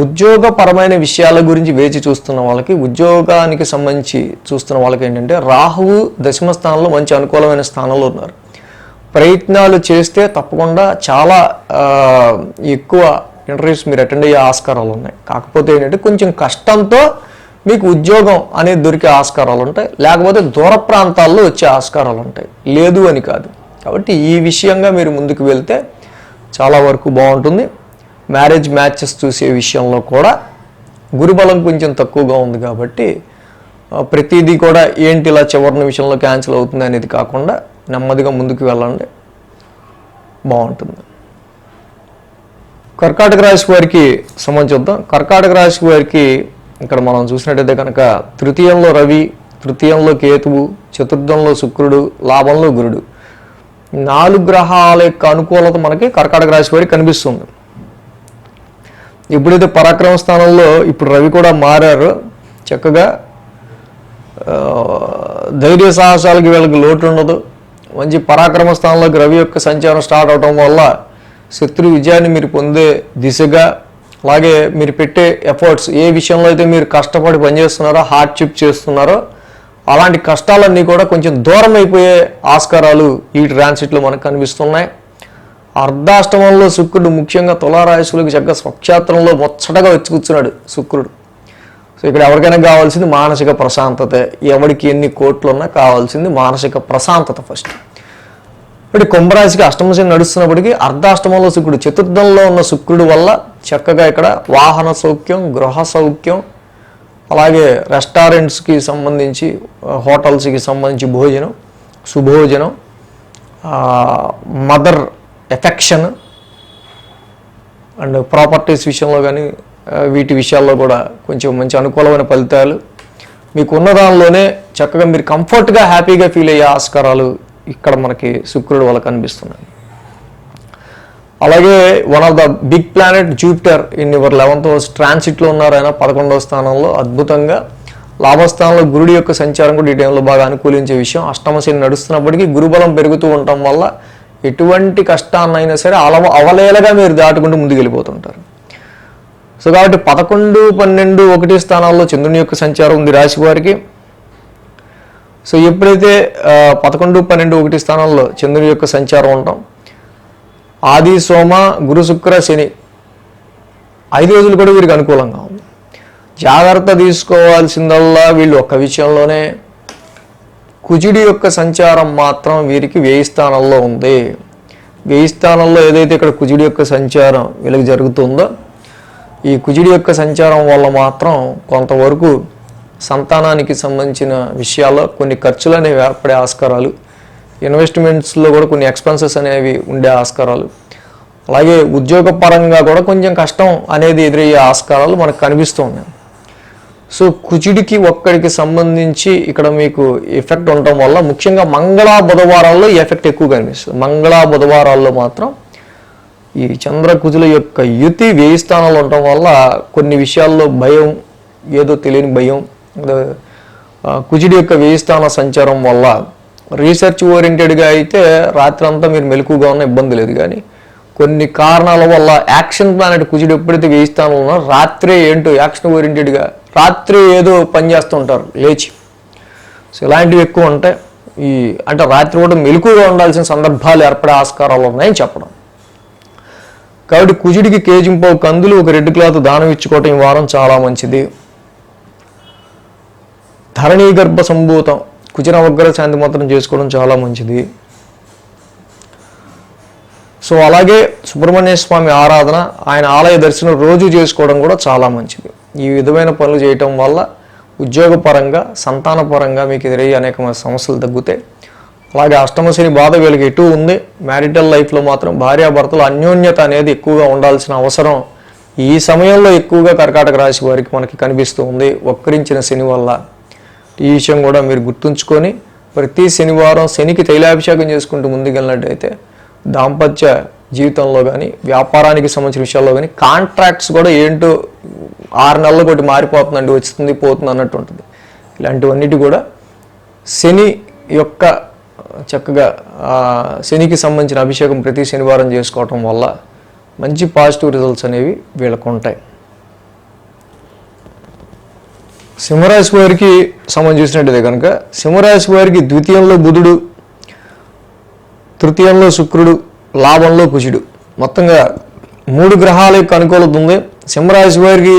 ఉద్యోగపరమైన విషయాల గురించి వేచి చూస్తున్న వాళ్ళకి, ఉద్యోగానికి సంబంధించి చూస్తున్న వాళ్ళకి ఏంటంటే రాహువు దశమ స్థానంలో మంచి అనుకూలమైన స్థానంలో ఉన్నారు. ప్రయత్నాలు చేస్తే తప్పకుండా చాలా ఎక్కువ ఇంటర్వ్యూస్ మీరు అటెండ్ అయ్యే ఆస్కారాలు ఉన్నాయి. కాకపోతే ఏంటంటే కొంచెం కష్టంతో మీకు ఉద్యోగం అనేది దొరికే ఆస్కారాలు ఉంటాయి, లేకపోతే దూర ప్రాంతాల్లో వచ్చే ఆస్కారాలు ఉంటాయి, లేదు అని కాదు. కాబట్టి ఈ విషయంగా మీరు ముందుకు వెళ్తే చాలా వరకు బాగుంటుంది. మ్యారేజ్ మ్యాచెస్ చూసే విషయంలో కూడా గురుబలం కొంచెం తక్కువగా ఉంది కాబట్టి ప్రతిదీ కూడా ఏంటి ఇలా చివరిన విషయంలో క్యాన్సిల్ అవుతుంది అనేది కాకుండా నెమ్మదిగా ముందుకు వెళ్ళండి, బాగుంటుంది. కర్కాటక రాశి వారికి సంబంధించి చూద్దాం. కర్కాటక రాశి వారికి ఇక్కడ మనం చూసినట్టయితే కనుక తృతీయంలో రవి, తృతీయంలో కేతువు, చతుర్థంలో శుక్రుడు, లాభంలో గురుడు, 4 గ్రహాల యొక్క అనుకూలత మనకి కర్కాటక రాశి వారికి కనిపిస్తుంది. ఎప్పుడైతే పరాక్రమ స్థానంలో ఇప్పుడు రవి కూడా మారారో చక్కగా ధైర్య సాహసాలకి వీళ్ళకి లోటు ఉండదు. మంచి పరాక్రమ స్థానంలోకి రవి యొక్క సంచారం స్టార్ట్ అవడం వల్ల శత్రు విజయాన్ని మీరు పొందే దిశగా, అలాగే మీరు పెట్టే ఎఫర్ట్స్ ఏ విషయంలో అయితే మీరు కష్టపడి పనిచేస్తున్నారో, హార్డ్షిప్ చేస్తున్నారో అలాంటి కష్టాలన్నీ కూడా కొంచెం దూరం అయిపోయే ఆస్కారాలు ఈ ట్రాన్సిట్లో మనకు కనిపిస్తున్నాయి. అర్ధాష్టమంలో శుక్రుడు ముఖ్యంగా తులారాశులకు చక్కగా స్వక్షేత్రంలో ముచ్చటగా వచ్చి కూర్చున్నాడు శుక్రుడు. సో ఇక్కడ ఎవరికైనా కావాల్సింది మానసిక ప్రశాంతతే. ఎవరికి ఎన్ని కోట్లు ఉన్నా కావాల్సింది మానసిక ప్రశాంతత ఫస్ట్. ఇప్పుడు కుంభరాశికి అష్టమశని నడుస్తున్నప్పటికీ అర్ధాష్టమంలో శుక్రుడు, చతుర్థంలో ఉన్న శుక్రుడు వల్ల చక్కగా ఇక్కడ వాహన సౌఖ్యం, గృహ సౌఖ్యం, అలాగే రెస్టారెంట్స్కి సంబంధించి, హోటల్స్కి సంబంధించి భోజనం, సుభోజనం, మదర్ ఎఫెక్షన్ అండ్ ప్రాపర్టీస్ విషయంలో కానీ వీటి విషయాల్లో కూడా కొంచెం మంచి అనుకూలమైన ఫలితాలు మీకు ఉన్న దానిలోనే చక్కగా మీరు కంఫర్ట్గా హ్యాపీగా ఫీల్ అయ్యే ఆస్కారాలు ఇక్కడ మనకి శుక్రుడు వల్ల కనిపిస్తున్నాయి. అలాగే one of the big planet Jupiter in your 11th house ట్రాన్సిట్లో ఉన్నారు. ఆయన 11వ స్థానంలో అద్భుతంగా లాభస్థానంలో గురుడి యొక్క సంచారం కూడా ఈ టైంలో బాగా అనుకూలించే విషయం. అష్టమశని నడుస్తున్నప్పటికీ గురుబలం పెరుగుతూ ఉండటం వల్ల ఎటువంటి కష్టాన్నైనా సరే అవలేలగా మీరు దాటుకుంటూ ముందుకు వెళ్ళిపోతుంటారు. సో కాబట్టి 11, 12, 1 స్థానాల్లో చంద్రుని యొక్క సంచారం ఉంది రాశి వారికి. సో ఎప్పుడైతే 11, 12, 1 స్థానాల్లో చంద్రుని యొక్క సంచారం ఉండటం, ఆది సోమ గురు శుక్ర శని 5 రోజులు కూడా వీరికి అనుకూలంగా ఉంది. జాగ్రత్త తీసుకోవాల్సిందల్లా వీళ్ళు ఒక్క విషయంలోనే, కుజుడి యొక్క సంచారం మాత్రం వీరికి 1000 స్థానంలో ఉంది. 1000 స్థానంలో ఏదైతే ఇక్కడ కుజుడి యొక్క సంచారం వీళ్ళకి జరుగుతుందో, ఈ కుజుడి యొక్క సంచారం వల్ల మాత్రం కొంతవరకు సంతానానికి సంబంధించిన విషయాల్లో కొన్ని ఖర్చులు అనేవి ఏర్పడే ఆస్కారాలు, ఇన్వెస్ట్మెంట్స్లో కూడా కొన్ని ఎక్స్పెన్సెస్ అనేవి ఉండే ఆస్కారాలు, అలాగే ఉద్యోగపరంగా కూడా కొంచెం కష్టం అనేది ఎదురయ్యే ఆస్కారాలు మనకు కనిపిస్తూ ఉన్నాయి. సో కుజుడికి ఒక్కడికి సంబంధించి ఇక్కడ మీకు ఎఫెక్ట్ ఉండటం వల్ల ముఖ్యంగా మంగళ బుధవారాల్లో ఈ ఎఫెక్ట్ ఎక్కువ కనిపిస్తుంది. మంగళ బుధవారాల్లో మాత్రం ఈ చంద్ర కుజుల యొక్క యుతి 1000 స్థానాలు ఉండటం వల్ల కొన్ని విషయాల్లో భయం, ఏదో తెలియని భయం, కుజుడి యొక్క 1000 స్థాన సంచారం వల్ల రీసెర్చ్ ఓరియంటెడ్గా అయితే రాత్రి అంతా మీరు మెలకుగా ఉన్న ఇబ్బంది లేదు. కానీ కొన్ని కారణాల వల్ల యాక్షన్ ప్లానెట్ కుజుడు ఎప్పుడైతే 1000 స్థానంలో ఉన్నారో రాత్రే ఏంటో యాక్షన్ ఓరియంటెడ్గా రాత్రి ఏదో పని చేస్తూ ఉంటారు లేచి. సో ఇలాంటివి ఎక్కువ ఉంటాయి. అంటే రాత్రి కూడా మెలకుగా ఉండాల్సిన సందర్భాలు ఏర్పడే ఆస్కారాలు ఉన్నాయని చెప్పడం. కాబట్టి కుజుడికి కేజింపావు కందులు, ఒక రెడ్ క్లాత్ దానం ఇచ్చుకోవటం ఈ వారం చాలా మంచిది. ధరణీ గర్భ సంభూతం కుజనవగ్రహ శాంతి మాత్రం చేసుకోవడం చాలా మంచిది. సో అలాగే సుబ్రహ్మణ్య స్వామి ఆరాధన, ఆయన ఆలయ దర్శనం రోజు చేసుకోవడం కూడా చాలా మంచిది. ఈ విధమైన పనులు చేయటం వల్ల ఉద్యోగపరంగా, సంతానపరంగా మీకు ఎదురయ్యే అనేకమైన సమస్యలు తగ్గుతాయి. అలాగే అష్టమశని బాధ వీళ్ళకి ఎటు ఉంది. మ్యారిటల్ లైఫ్లో మాత్రం భార్యాభర్తలు అన్యోన్యత అనేది ఎక్కువగా ఉండాల్సిన అవసరం ఈ సమయంలో ఎక్కువగా కర్కాటక రాశి వారికి మనకి కనిపిస్తూ ఉంది, వక్రించిన శని వల్ల. ఈ విషయం కూడా మీరు గుర్తుంచుకొని ప్రతి శనివారం శనికి తైలాభిషేకం చేసుకుంటూ ముందుకెళ్ళినట్టయితే దాంపత్య జీవితంలో కానీ, వ్యాపారానికి సంబంధించిన విషయాల్లో కానీ, కాంట్రాక్ట్స్ కూడా ఏంటో 6 నెలలు కొట్టి మారిపోతుందండి, వస్తుంది పోతుంది అన్నట్టు ఉంటుంది. ఇలాంటివన్నిటి కూడా శని యొక్క చక్కగా శనికి సంబంధించిన అభిషేకం ప్రతి శనివారం చేసుకోవటం వల్ల మంచి పాజిటివ్ రిజల్ట్స్ అనేవి వీళ్ళకు ఉంటాయి. సింహరాశి వారికి సంబంధించి చూసినట్టయితే కనుక సింహరాశి వారికి ద్వితీయంలో బుధుడు, తృతీయంలో శుక్రుడు, లాభంలో కుజుడు, మొత్తంగా 3 గ్రహాల యొక్క అనుకూలత ఉంది. సింహరాశి వారికి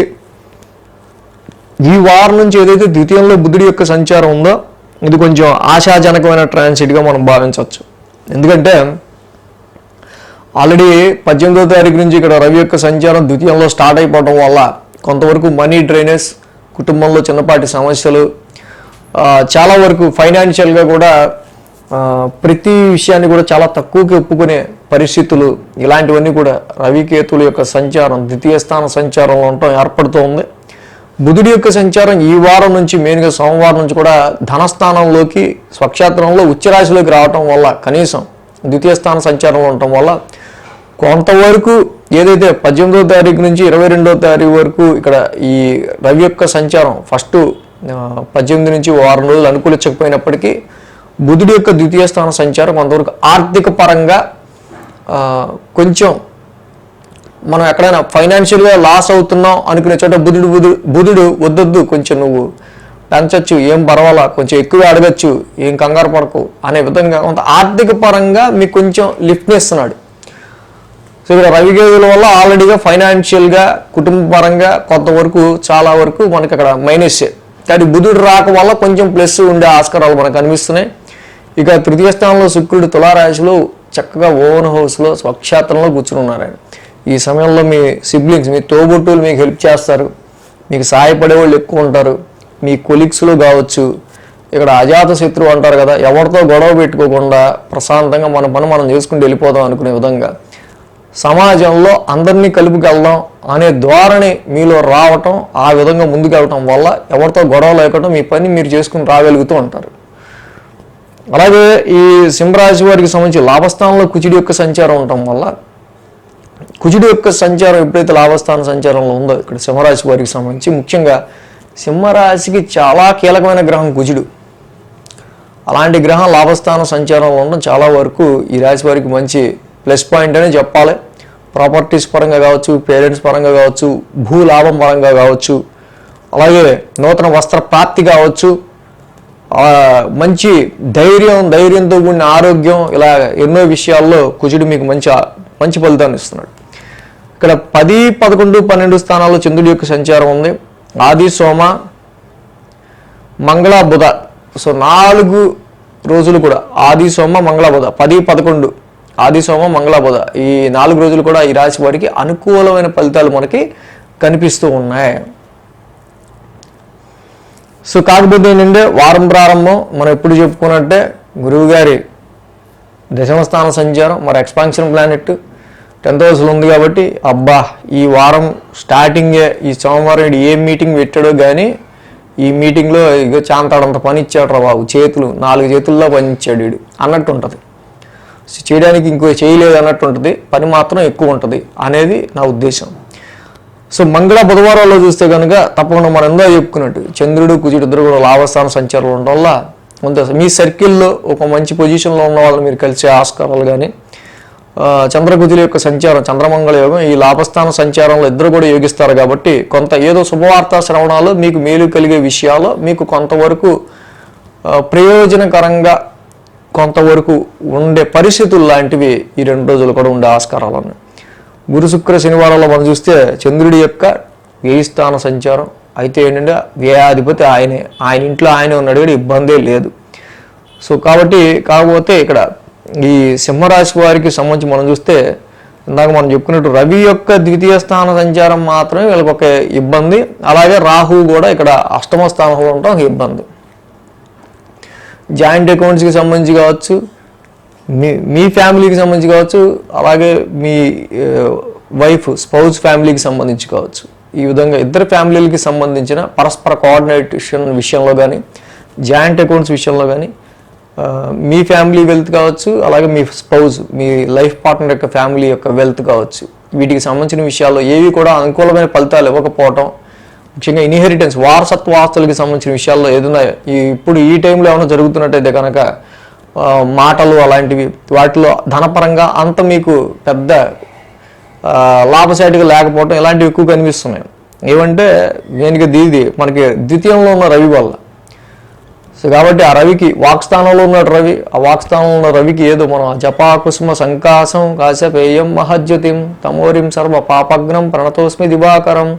ఈ వారం నుంచి ఏదైతే ద్వితీయంలో బుధుడి యొక్క సంచారం ఉందో ఇది కొంచెం ఆశాజనకమైన ట్రాన్సిట్గా మనం భావించవచ్చు. ఎందుకంటే ఆల్రెడీ 18వ తారీఖు నుంచి ఇక్కడ రవి యొక్క సంచారం ద్వితీయంలో స్టార్ట్ అయిపోవడం వల్ల కొంతవరకు మనీ డ్రైనేజ్, కుటుంబంలో చిన్నపాటి సమస్యలు, చాలా వరకు ఫైనాన్షియల్గా కూడా ప్రతి విషయాన్ని కూడా చాలా తక్కువకి ఒప్పుకునే పరిస్థితులు, ఇలాంటివన్నీ కూడా రవికేతుల యొక్క సంచారం ద్వితీయ స్థాన సంచారంలో ఉండటం ఏర్పడుతూ ఉంది. బుధుడి యొక్క సంచారం ఈ వారం నుంచి, మెయిన్గా సోమవారం నుంచి కూడా ధనస్థానంలోకి, స్వక్షేత్రంలో ఉచ్చరాశిలోకి రావటం వల్ల, కనీసం ద్వితీయ స్థాన సంచారంలో ఉండటం వల్ల కొంతవరకు ఏదైతే 18వ తారీఖు నుంచి 22వ తారీఖు వరకు ఇక్కడ ఈ రవి యొక్క సంచారం ఫస్ట్ 18 నుంచి వారం రోజులు అనుకూలించకపోయినప్పటికీ బుధుడి యొక్క ద్వితీయ స్థాన సంచారం కొంతవరకు ఆర్థిక పరంగా కొంచెం మనం ఎక్కడైనా ఫైనాన్షియల్గా లాస్ అవుతున్నాం అనుకునే చోట బుధుడు వద్దొద్దు, కొంచెం నువ్వు పెంచచ్చు, ఏం పర్వాలా, కొంచెం ఎక్కువ అడగచ్చు, ఏం కంగారు పడకు అనే విధంగా కొంత ఆర్థిక పరంగా మీకు కొంచెం లిఫ్ట్ని ఇస్తున్నాడు. సో ఇక్కడ రవికేతుల వల్ల ఆల్రెడీగా ఫైనాన్షియల్గా, కుటుంబ పరంగా కొంతవరకు చాలా వరకు మనకి అక్కడ మైనస్. కానీ బుధుడు రాక వల్ల కొంచెం ప్లస్ ఉండే ఆస్కారాలు మనకు కనిపిస్తున్నాయి. ఇక తృతీయ స్థానంలో శుక్రుడు తులారాశిలో చక్కగా ఓన్ హౌస్లో స్వక్షేత్రంలో కూర్చుని ఉన్నారు ఆయన. ఈ సమయంలో మీ సిబ్లింగ్స్, మీ తోబుట్టువులు మీకు హెల్ప్ చేస్తారు, మీకు సహాయపడే వాళ్ళు ఎక్కువ ఉంటారు, మీ కొలీగ్స్లో కావచ్చు. ఇక్కడ అజాత శత్రువు అంటారు కదా, ఎవరితో గొడవ పెట్టుకోకుండా ప్రశాంతంగా మన పని మనం చేసుకుంటూ వెళ్ళిపోదాం అనుకునే విధంగా సమాజంలో అందరినీ కలుపుకెళ్దాం అనే ధోరణి మీలో రావటం, ఆ విధంగా ముందుకెళ్ళటం వల్ల ఎవరితో గొడవ లేకుండా మీ పని మీరు చేసుకుని రాగలుగుతూ ఉంటారు. అలాగే ఈ సింహరాశి వారికి సంబంధించి లాభస్థానంలో కుజుడి యొక్క సంచారం ఉండటం వల్ల, కుజుడి యొక్క సంచారం ఎప్పుడైతే లాభస్థాన సంచారంలో ఉందో ఇక్కడ సింహరాశి వారికి సంబంధించి ముఖ్యంగా సింహరాశికి చాలా కీలకమైన గ్రహం కుజుడు. అలాంటి గ్రహం లాభస్థాన సంచారంలో ఉండడం చాలా వరకు ఈ రాశి వారికి మంచి ప్లస్ పాయింట్ అని చెప్పాలి. ప్రాపర్టీస్ పరంగా కావచ్చు, పేరెంట్స్ పరంగా కావచ్చు, భూలాభం పరంగా కావచ్చు, అలాగే నూతన వస్త్ర ప్రాప్తి కావచ్చు, మంచి ధైర్యంతో కూడిన ఆరోగ్యం, ఇలా ఎన్నో విషయాల్లో కుజుడు మీకు మంచి మంచి ఫలితాన్ని ఇస్తున్నాడు. ఇక్కడ 10, 11, 12 స్థానాల్లో చంద్రుడి యొక్క సంచారం ఉంది. ఆది, సోమ, మంగళ, బుధ. సో 4 రోజులు కూడా ఆది, సోమ, మంగళ, బుధ, 10, 11 ఆది, సోమ, మంగళ, బుధ ఈ 4 రోజులు కూడా ఈ రాశి వారికి అనుకూలమైన ఫలితాలు మనకి కనిపిస్తూ ఉన్నాయి. సో కాకపోతే ఏంటంటే వారం ప్రారంభం మనం ఎప్పుడు చెప్పుకున్నట్టే గురువు గారి దశమ స్థాన సంచారం, మరి ఎక్స్పాన్షన్ ప్లానెట్ 10th హౌస్లో ఉంది కాబట్టి అబ్బా ఈ వారం స్టార్టింగే ఈ సోమవారం ఏ మీటింగ్ పెట్టాడో కానీ ఈ మీటింగ్లో ఇక చాంతాడంత పని ఇచ్చాడు రా బాబు, 4 చేతుల్లో పని ఇచ్చాడు వీడు అన్నట్టు ఉంటుంది. చేయడానికి ఇంకో చేయలేదు అన్నట్టు ఉంటుంది, పని మాత్రం ఎక్కువ ఉంటుంది అనేది నా ఉద్దేశం. సో మంగళ, బుధవారాల్లో చూస్తే కనుక తప్పకుండా మనం ఎంతో చెప్పుకున్నట్టు చంద్రుడు, కుజుడు ఇద్దరు కూడా లాభస్థాన సంచారం ఉండడం వల్ల ముందు మీ సర్కిల్లో ఒక మంచి పొజిషన్లో ఉన్న వాళ్ళు మీరు కలిసే ఆస్కారాలు కానీ, చంద్రకుజుల యొక్క సంచారం, చంద్రమంగళ యోగం, ఈ లాభస్థాన సంచారంలో ఇద్దరు కూడా యోగిస్తారు కాబట్టి కొంత ఏదో శుభవార్తా శ్రవణాలు మీకు మేలు కలిగే విషయాలు మీకు కొంతవరకు ప్రయోజనకరంగా కొంతవరకు ఉండే పరిస్థితులు లాంటివి ఈ 2 రోజులు కూడా ఉండే ఆస్కారాలు ఉన్నాయి. గురు, శుక్ర, శనివారాల్లో మనం చూస్తే చంద్రుడి యొక్క 10th స్థాన సంచారం అయితే ఏంటంటే వ్యయాధిపతి ఆయన ఇంట్లో ఆయనే ఉన్నాడు కూడా ఇబ్బందే లేదు. సో కాకపోతే ఇక్కడ ఈ సింహరాశి వారికి సంబంధించి మనం చూస్తే ఇందాక మనం చెప్పుకున్నట్టు రవి యొక్క 2వ స్థాన సంచారం మాత్రమే వీళ్ళకి ఒక ఇబ్బంది. అలాగే రాహు కూడా ఇక్కడ 8వ స్థానంలో ఉండటం ఒక ఇబ్బంది. జాయింట్ అకౌంట్స్కి సంబంధించి కావచ్చు, మీ ఫ్యామిలీకి సంబంధించి కావచ్చు, అలాగే మీ స్పౌస్ ఫ్యామిలీకి సంబంధించి కావచ్చు. ఈ విధంగా ఇద్దరు ఫ్యామిలీలకి సంబంధించిన పరస్పర కోఆర్డినేషన్ విషయంలో కానీ, జాయింట్ అకౌంట్స్ విషయంలో కానీ, మీ ఫ్యామిలీ వెల్త్ కావచ్చు, అలాగే మీ స్పౌస్, మీ లైఫ్ పార్ట్నర్ యొక్క ఫ్యామిలీ యొక్క వెల్త్ కావచ్చు, వీటికి సంబంధించిన విషయాల్లో ఏవి కూడా అనుకూలమైన ఫలితాలు ఇవ్వకపోవటం, ముఖ్యంగా ఇన్హెరిటెన్స్ వారసత్వ ఆస్తులకి సంబంధించిన విషయాల్లో ఏదైనా ఇప్పుడు ఈ టైంలో ఏమైనా జరుగుతున్నట్టయితే కనుక మాటలు అలాంటివి వాటిలో ధనపరంగా అంత మీకు పెద్ద లాభసాటిగా లేకపోవటం ఇలాంటివి ఎక్కువ కనిపిస్తున్నాయి. ఏమంటే దేనికి మనకి ద్వితీయంలో ఉన్న రవి వల్ల. సో కాబట్టి ఆ రవికి వాక్స్థానంలో ఉన్నాడు రవి, ఆ వాక్స్థానంలో ఉన్న రవికి ఏదో మనం జపా కుసుమ సంకాసం కాశపేయం మహజ్యోతిం తమోరిం సర్వ పాపగ్నం ప్రణతోస్మి దివాకరం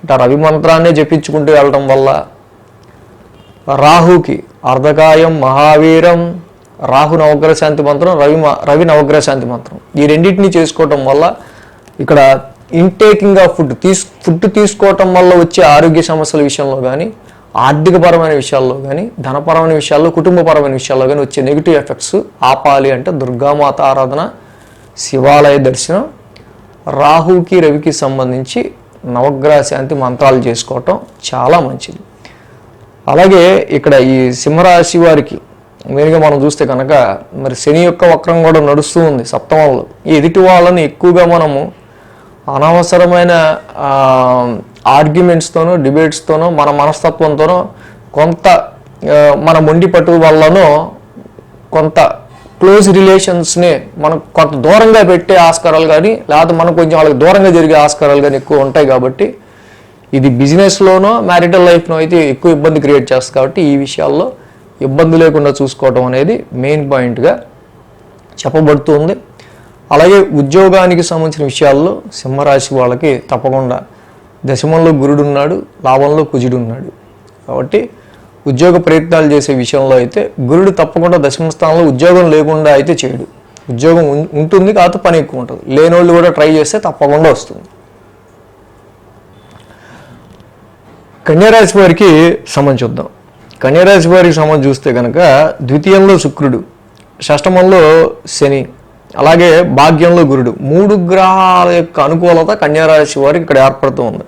అంటే రవి మంత్రాన్నే జపించుకుంటూ వెళ్ళడం వల్ల, రాహుకి అర్ధకాయం మహావీరం, రాహు నవగ్రహ శాంతి మంత్రం, రవి నవగ్రహ శాంతి మంత్రం, ఈ రెండింటినీ చేసుకోవటం వల్ల ఇక్కడ ఇంటేకింగ్ ఆఫ్ ఫుడ్ తీసుకోవటం వల్ల వచ్చే ఆరోగ్య సమస్యల విషయంలో కానీ, ఆర్థికపరమైన విషయాల్లో కానీ, ధనపరమైన విషయాల్లో, కుటుంబపరమైన విషయాల్లో కానీ వచ్చే నెగిటివ్ ఎఫెక్ట్స్ ఆపాలి అంటే దుర్గామాత ఆరాధన, శివాలయ దర్శనం, రాహుకి రవికి సంబంధించి నవగ్రహ శాంతి మంత్రాలు చేసుకోవటం చాలా మంచిది. అలాగే ఇక్కడ ఈ సింహరాశి వారికి మెయిన్గా మనం చూస్తే కనుక మరి శని యొక్క వక్రం కూడా నడుస్తూ ఉంది సప్తమంలో. ఈ ఎదుటి వాళ్ళని ఎక్కువగా మనము అనవసరమైన ఆర్గ్యుమెంట్స్తోనో, డిబేట్స్తోనో, మన మనస్తత్వంతోనో, కొంత మన మొండి పట్టు వల్లనో, కొంత క్లోజ్ రిలేషన్స్ని మనం కొంత దూరంగా పెట్టే ఆస్కారాలు కానీ, లేకపోతే మనం కొంచెం వాళ్ళకి దూరంగా జరిగే ఆస్కారాలు కానీ ఎక్కువ ఉంటాయి. కాబట్టి ఇది బిజినెస్లోనో మ్యారిటల్ లైఫ్లో అయితే ఎక్కువ ఇబ్బంది క్రియేట్ చేస్తుంది. కాబట్టి ఈ విషయాల్లో ఇబ్బంది లేకుండా చూసుకోవడం అనేది మెయిన్ పాయింట్గా చెప్పబడుతుంది. అలాగే ఉద్యోగానికి సంబంధించిన విషయాల్లో సింహరాశి వాళ్ళకి తప్పకుండా దశమంలో గురుడు ఉన్నాడు, లాభంలో కుజుడు ఉన్నాడు. కాబట్టి ఉద్యోగ ప్రయత్నాలు చేసే విషయంలో అయితే గురుడు తప్పకుండా దశమ స్థానంలో ఉద్యోగం లేకుండా అయితే చేయడు. ఉద్యోగం ఉంటుంది, కాకపోతే పని ఎక్కువ ఉంటుంది. లేనోళ్ళు కూడా ట్రై చేస్తే తప్పకుండా వస్తుంది. కన్యారాశి వారికి సంబంధించి చూద్దాం. కన్యారాశి వారికి సంబంధించి చూస్తే కనుక ద్వితీయంలో శుక్రుడు, షష్టమంలో శని, అలాగే భాగ్యంలో గురుడు, 3 గ్రహాల యొక్క అనుకూలత కన్యారాశి వారికి ఇక్కడ ఏర్పడుతూ ఉంది.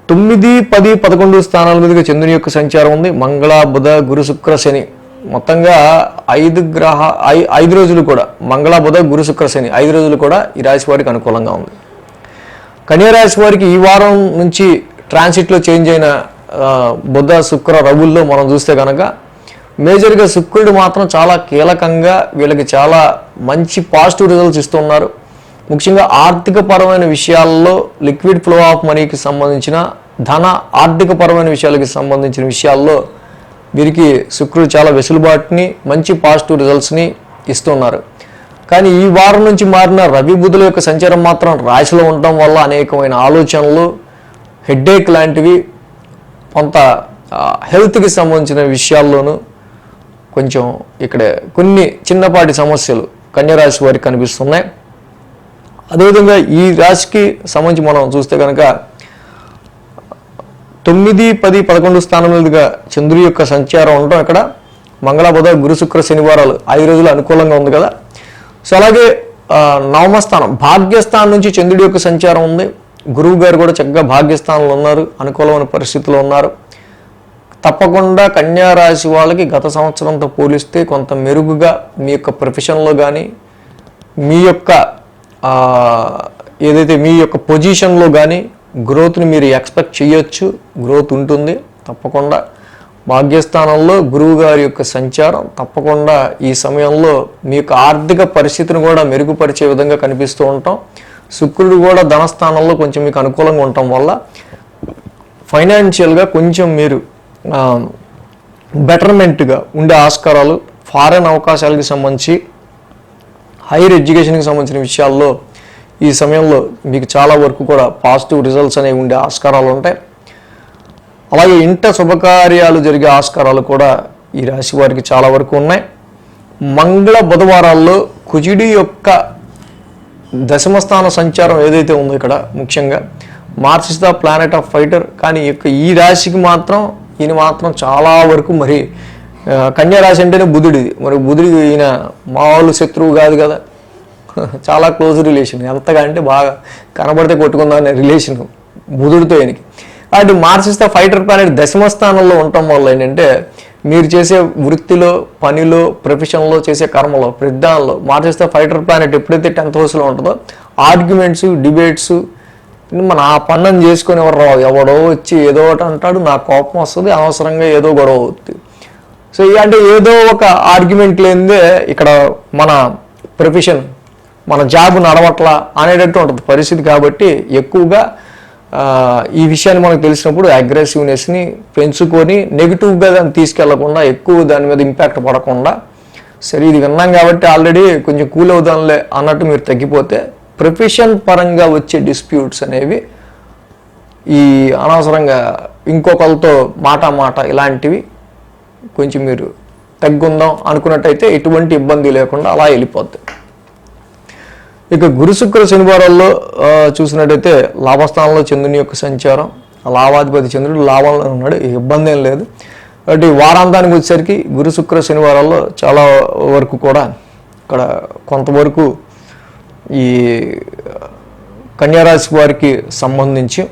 9, 10, 11 స్థానాల మీదుగా చంద్రుని యొక్క సంచారం ఉంది. మంగళ, బుధ, గురు, శుక్ర, శని, మొత్తంగా 5 రోజులు కూడా మంగళ, బుధ, గురు, శుక్ర, శని 5 రోజులు కూడా ఈ రాశి వారికి అనుకూలంగా ఉంది. కన్యారాశి వారికి ఈ వారం నుంచి ట్రాన్సిట్లో చేంజ్ అయిన బుధ, శుక్ర, రవుల్లో మనం చూస్తే కనుక మేజర్గా శుక్రుడు మాత్రం చాలా కీలకంగా వీళ్ళకి చాలా మంచి పాజిటివ్ రిజల్ట్స్ ఇస్తున్నారు. ముఖ్యంగా ఆర్థికపరమైన విషయాల్లో లిక్విడ్ ఫ్లో ఆఫ్ మనీకి సంబంధించిన ఆర్థికపరమైన విషయాలకి సంబంధించిన విషయాల్లో వీరికి శుక్రుడు చాలా వెసులుబాటుని, మంచి పాజిటివ్ రిజల్ట్స్ని ఇస్తున్నారు. కానీ ఈ వారం నుంచి మారిన రవి బుధుల యొక్క సంచారం మాత్రం రాశిలో ఉండటం వల్ల అనేకమైన రవి బుధుల యొక్క సంచారం మాత్రం రాశిలో ఉండటం వల్ల అనేకమైన ఆలోచనలు, హెడ్ఏక్ లాంటివి, కొంత హెల్త్కి సంబంధించిన విషయాల్లోనూ కొంచెం ఇక్కడ కొన్ని చిన్నపాటి సమస్యలు కన్యరాశి వారికి కనిపిస్తున్నాయి. అదేవిధంగా ఈ రాశికి సంబంధించి మనం చూస్తే కనుక 9, 10, 11 స్థానం మీదుగా చంద్రుడి యొక్క సంచారం ఉండటం ఇక్కడ మంగళ, బుధ, గురు, శుక్ర, శనివారాలు 5 రోజులు అనుకూలంగా ఉంది కదా. సో అలాగే నవమ స్థానం భాగ్యస్థానం నుంచి చంద్రుడి యొక్క సంచారం ఉంది. గురువు గారు కూడా చక్కగా భాగ్యస్థానంలో ఉన్నారు, అనుకూలమైన పరిస్థితుల్లో ఉన్నారు. తప్పకుండా కన్యా రాశి వాళ్ళకి గత సంవత్సరంతో పోలిస్తే కొంత మెరుగుగా మీ యొక్క ప్రొఫెషన్లో కానీ మీ యొక్క ఏదైతే మీ యొక్క పొజిషన్లో కానీ గ్రోత్ని మీరు ఎక్స్పెక్ట్ చేయొచ్చు. గ్రోత్ ఉంటుంది తప్పకుండా. భాగ్యస్థానంలో గురువు గారి యొక్క సంచారం తప్పకుండా ఈ సమయంలో మీ యొక్క ఆర్థిక పరిస్థితిని కూడా మెరుగుపరిచే విధంగా కనిపిస్తూ ఉంటాం. శుక్రుడు కూడా ధనస్థానంలో కొంచెం మీకు అనుకూలంగా ఉండటం వల్ల ఫైనాన్షియల్గా కొంచెం మీరు బెటర్మెంట్గా ఉండే ఆస్కారాలు, ఫారెన్ అవకాశాలకు సంబంధించి, హైయర్ ఎడ్యుకేషన్కి సంబంధించిన విషయాల్లో ఈ సమయంలో మీకు చాలా వరకు కూడా పాజిటివ్ రిజల్ట్స్ అనేవి ఉండే ఆస్కారాలు ఉంటాయి. అలాగే ఇంట శుభకార్యాలు జరిగే ఆస్కారాలు కూడా ఈ రాశి వారికి చాలా వరకు ఉన్నాయి. మంగళ బుధవారాల్లో కుజుడి యొక్క దశమస్థాన సంచారం ఏదైతే ఉందో ఇక్కడ ముఖ్యంగా marks the planet of fighter. కానీ ఈ రాశికి మాత్రం ఈయన మాత్రం చాలా వరకు మరి కన్యా రాశి అంటేనే బుధుడిది. మరి బుధుడికి ఈయన మామూలు శత్రువు కాదు కదా, చాలా క్లోజ్ రిలేషన్. ఎంతగా అంటే బాగా కనబడితే కొట్టుకుందాం అనే రిలేషన్ బుధుడితో ఈయనకి. కాబట్టి మార్క్స్ ద ఫైటర్ ప్లానెట్ దశమ స్థానంలో ఉండటం వల్ల ఏంటంటే మీరు చేసే వృత్తిలో, పనిలో, ప్రొఫెషన్లో, చేసే కర్మలో, ప్రతిదానిలో మార్క్స్ ద ఫైటర్ ప్లానెట్ ఎప్పుడైతే 10th హౌస్లో ఉంటుందో ఆర్గ్యుమెంట్స్, డిబేట్స్, మన ఆ పన్నం చేసుకొని ఎవడో వచ్చి ఏదో ఒకటి అంటాడు, నాకు కోపం వస్తుంది, అనవసరంగా ఏదో గొడవ అవుతుంది. సో అంటే ఏదో ఒక ఆర్గ్యుమెంట్ లేనిదే ఇక్కడ మన ప్రొఫెషన్, మన జాబ్ నడవట్లా అనేటట్టు ఉంటుంది పరిస్థితి. కాబట్టి ఎక్కువగా ఈ విషయాన్ని మనకు తెలిసినప్పుడు అగ్రెసివ్నెస్ని పెంచుకొని నెగిటివ్గా దాన్ని తీసుకెళ్లకుండా, ఎక్కువ దాని మీద ఇంపాక్ట్ పడకుండా, సరే ఇది విన్నాం కాబట్టి ఆల్రెడీ కొంచెం కూల్ అవుదాంలే అన్నట్టు మీరు తగ్గిపోతే ప్రొఫెషన్ పరంగా వచ్చే డిస్ప్యూట్స్ అనేవి, ఈ అనవసరంగా ఇంకొకరితో మాట ఇలాంటివి కొంచెం మీరు తగ్గుందాం అనుకున్నట్టయితే ఎటువంటి ఇబ్బంది లేకుండా అలా వెళ్ళిపోద్ది. ఇక గురు, శుక్ర, శనివారాల్లో చూసినట్టయితే లాభస్థానంలో చంద్రుని యొక్క సంచారం, లాభాధిపతి చంద్రుడు లాభంలో ఉన్నాడు, ఇబ్బంది ఏం లేదు. కాబట్టి వారాంతానికి వచ్చేసరికి గురు, శుక్ర, శనివారాల్లో చాలా వరకు కూడా ఇక్కడ కొంతవరకు ఈ కన్యారాశి వారికి సంబంధించి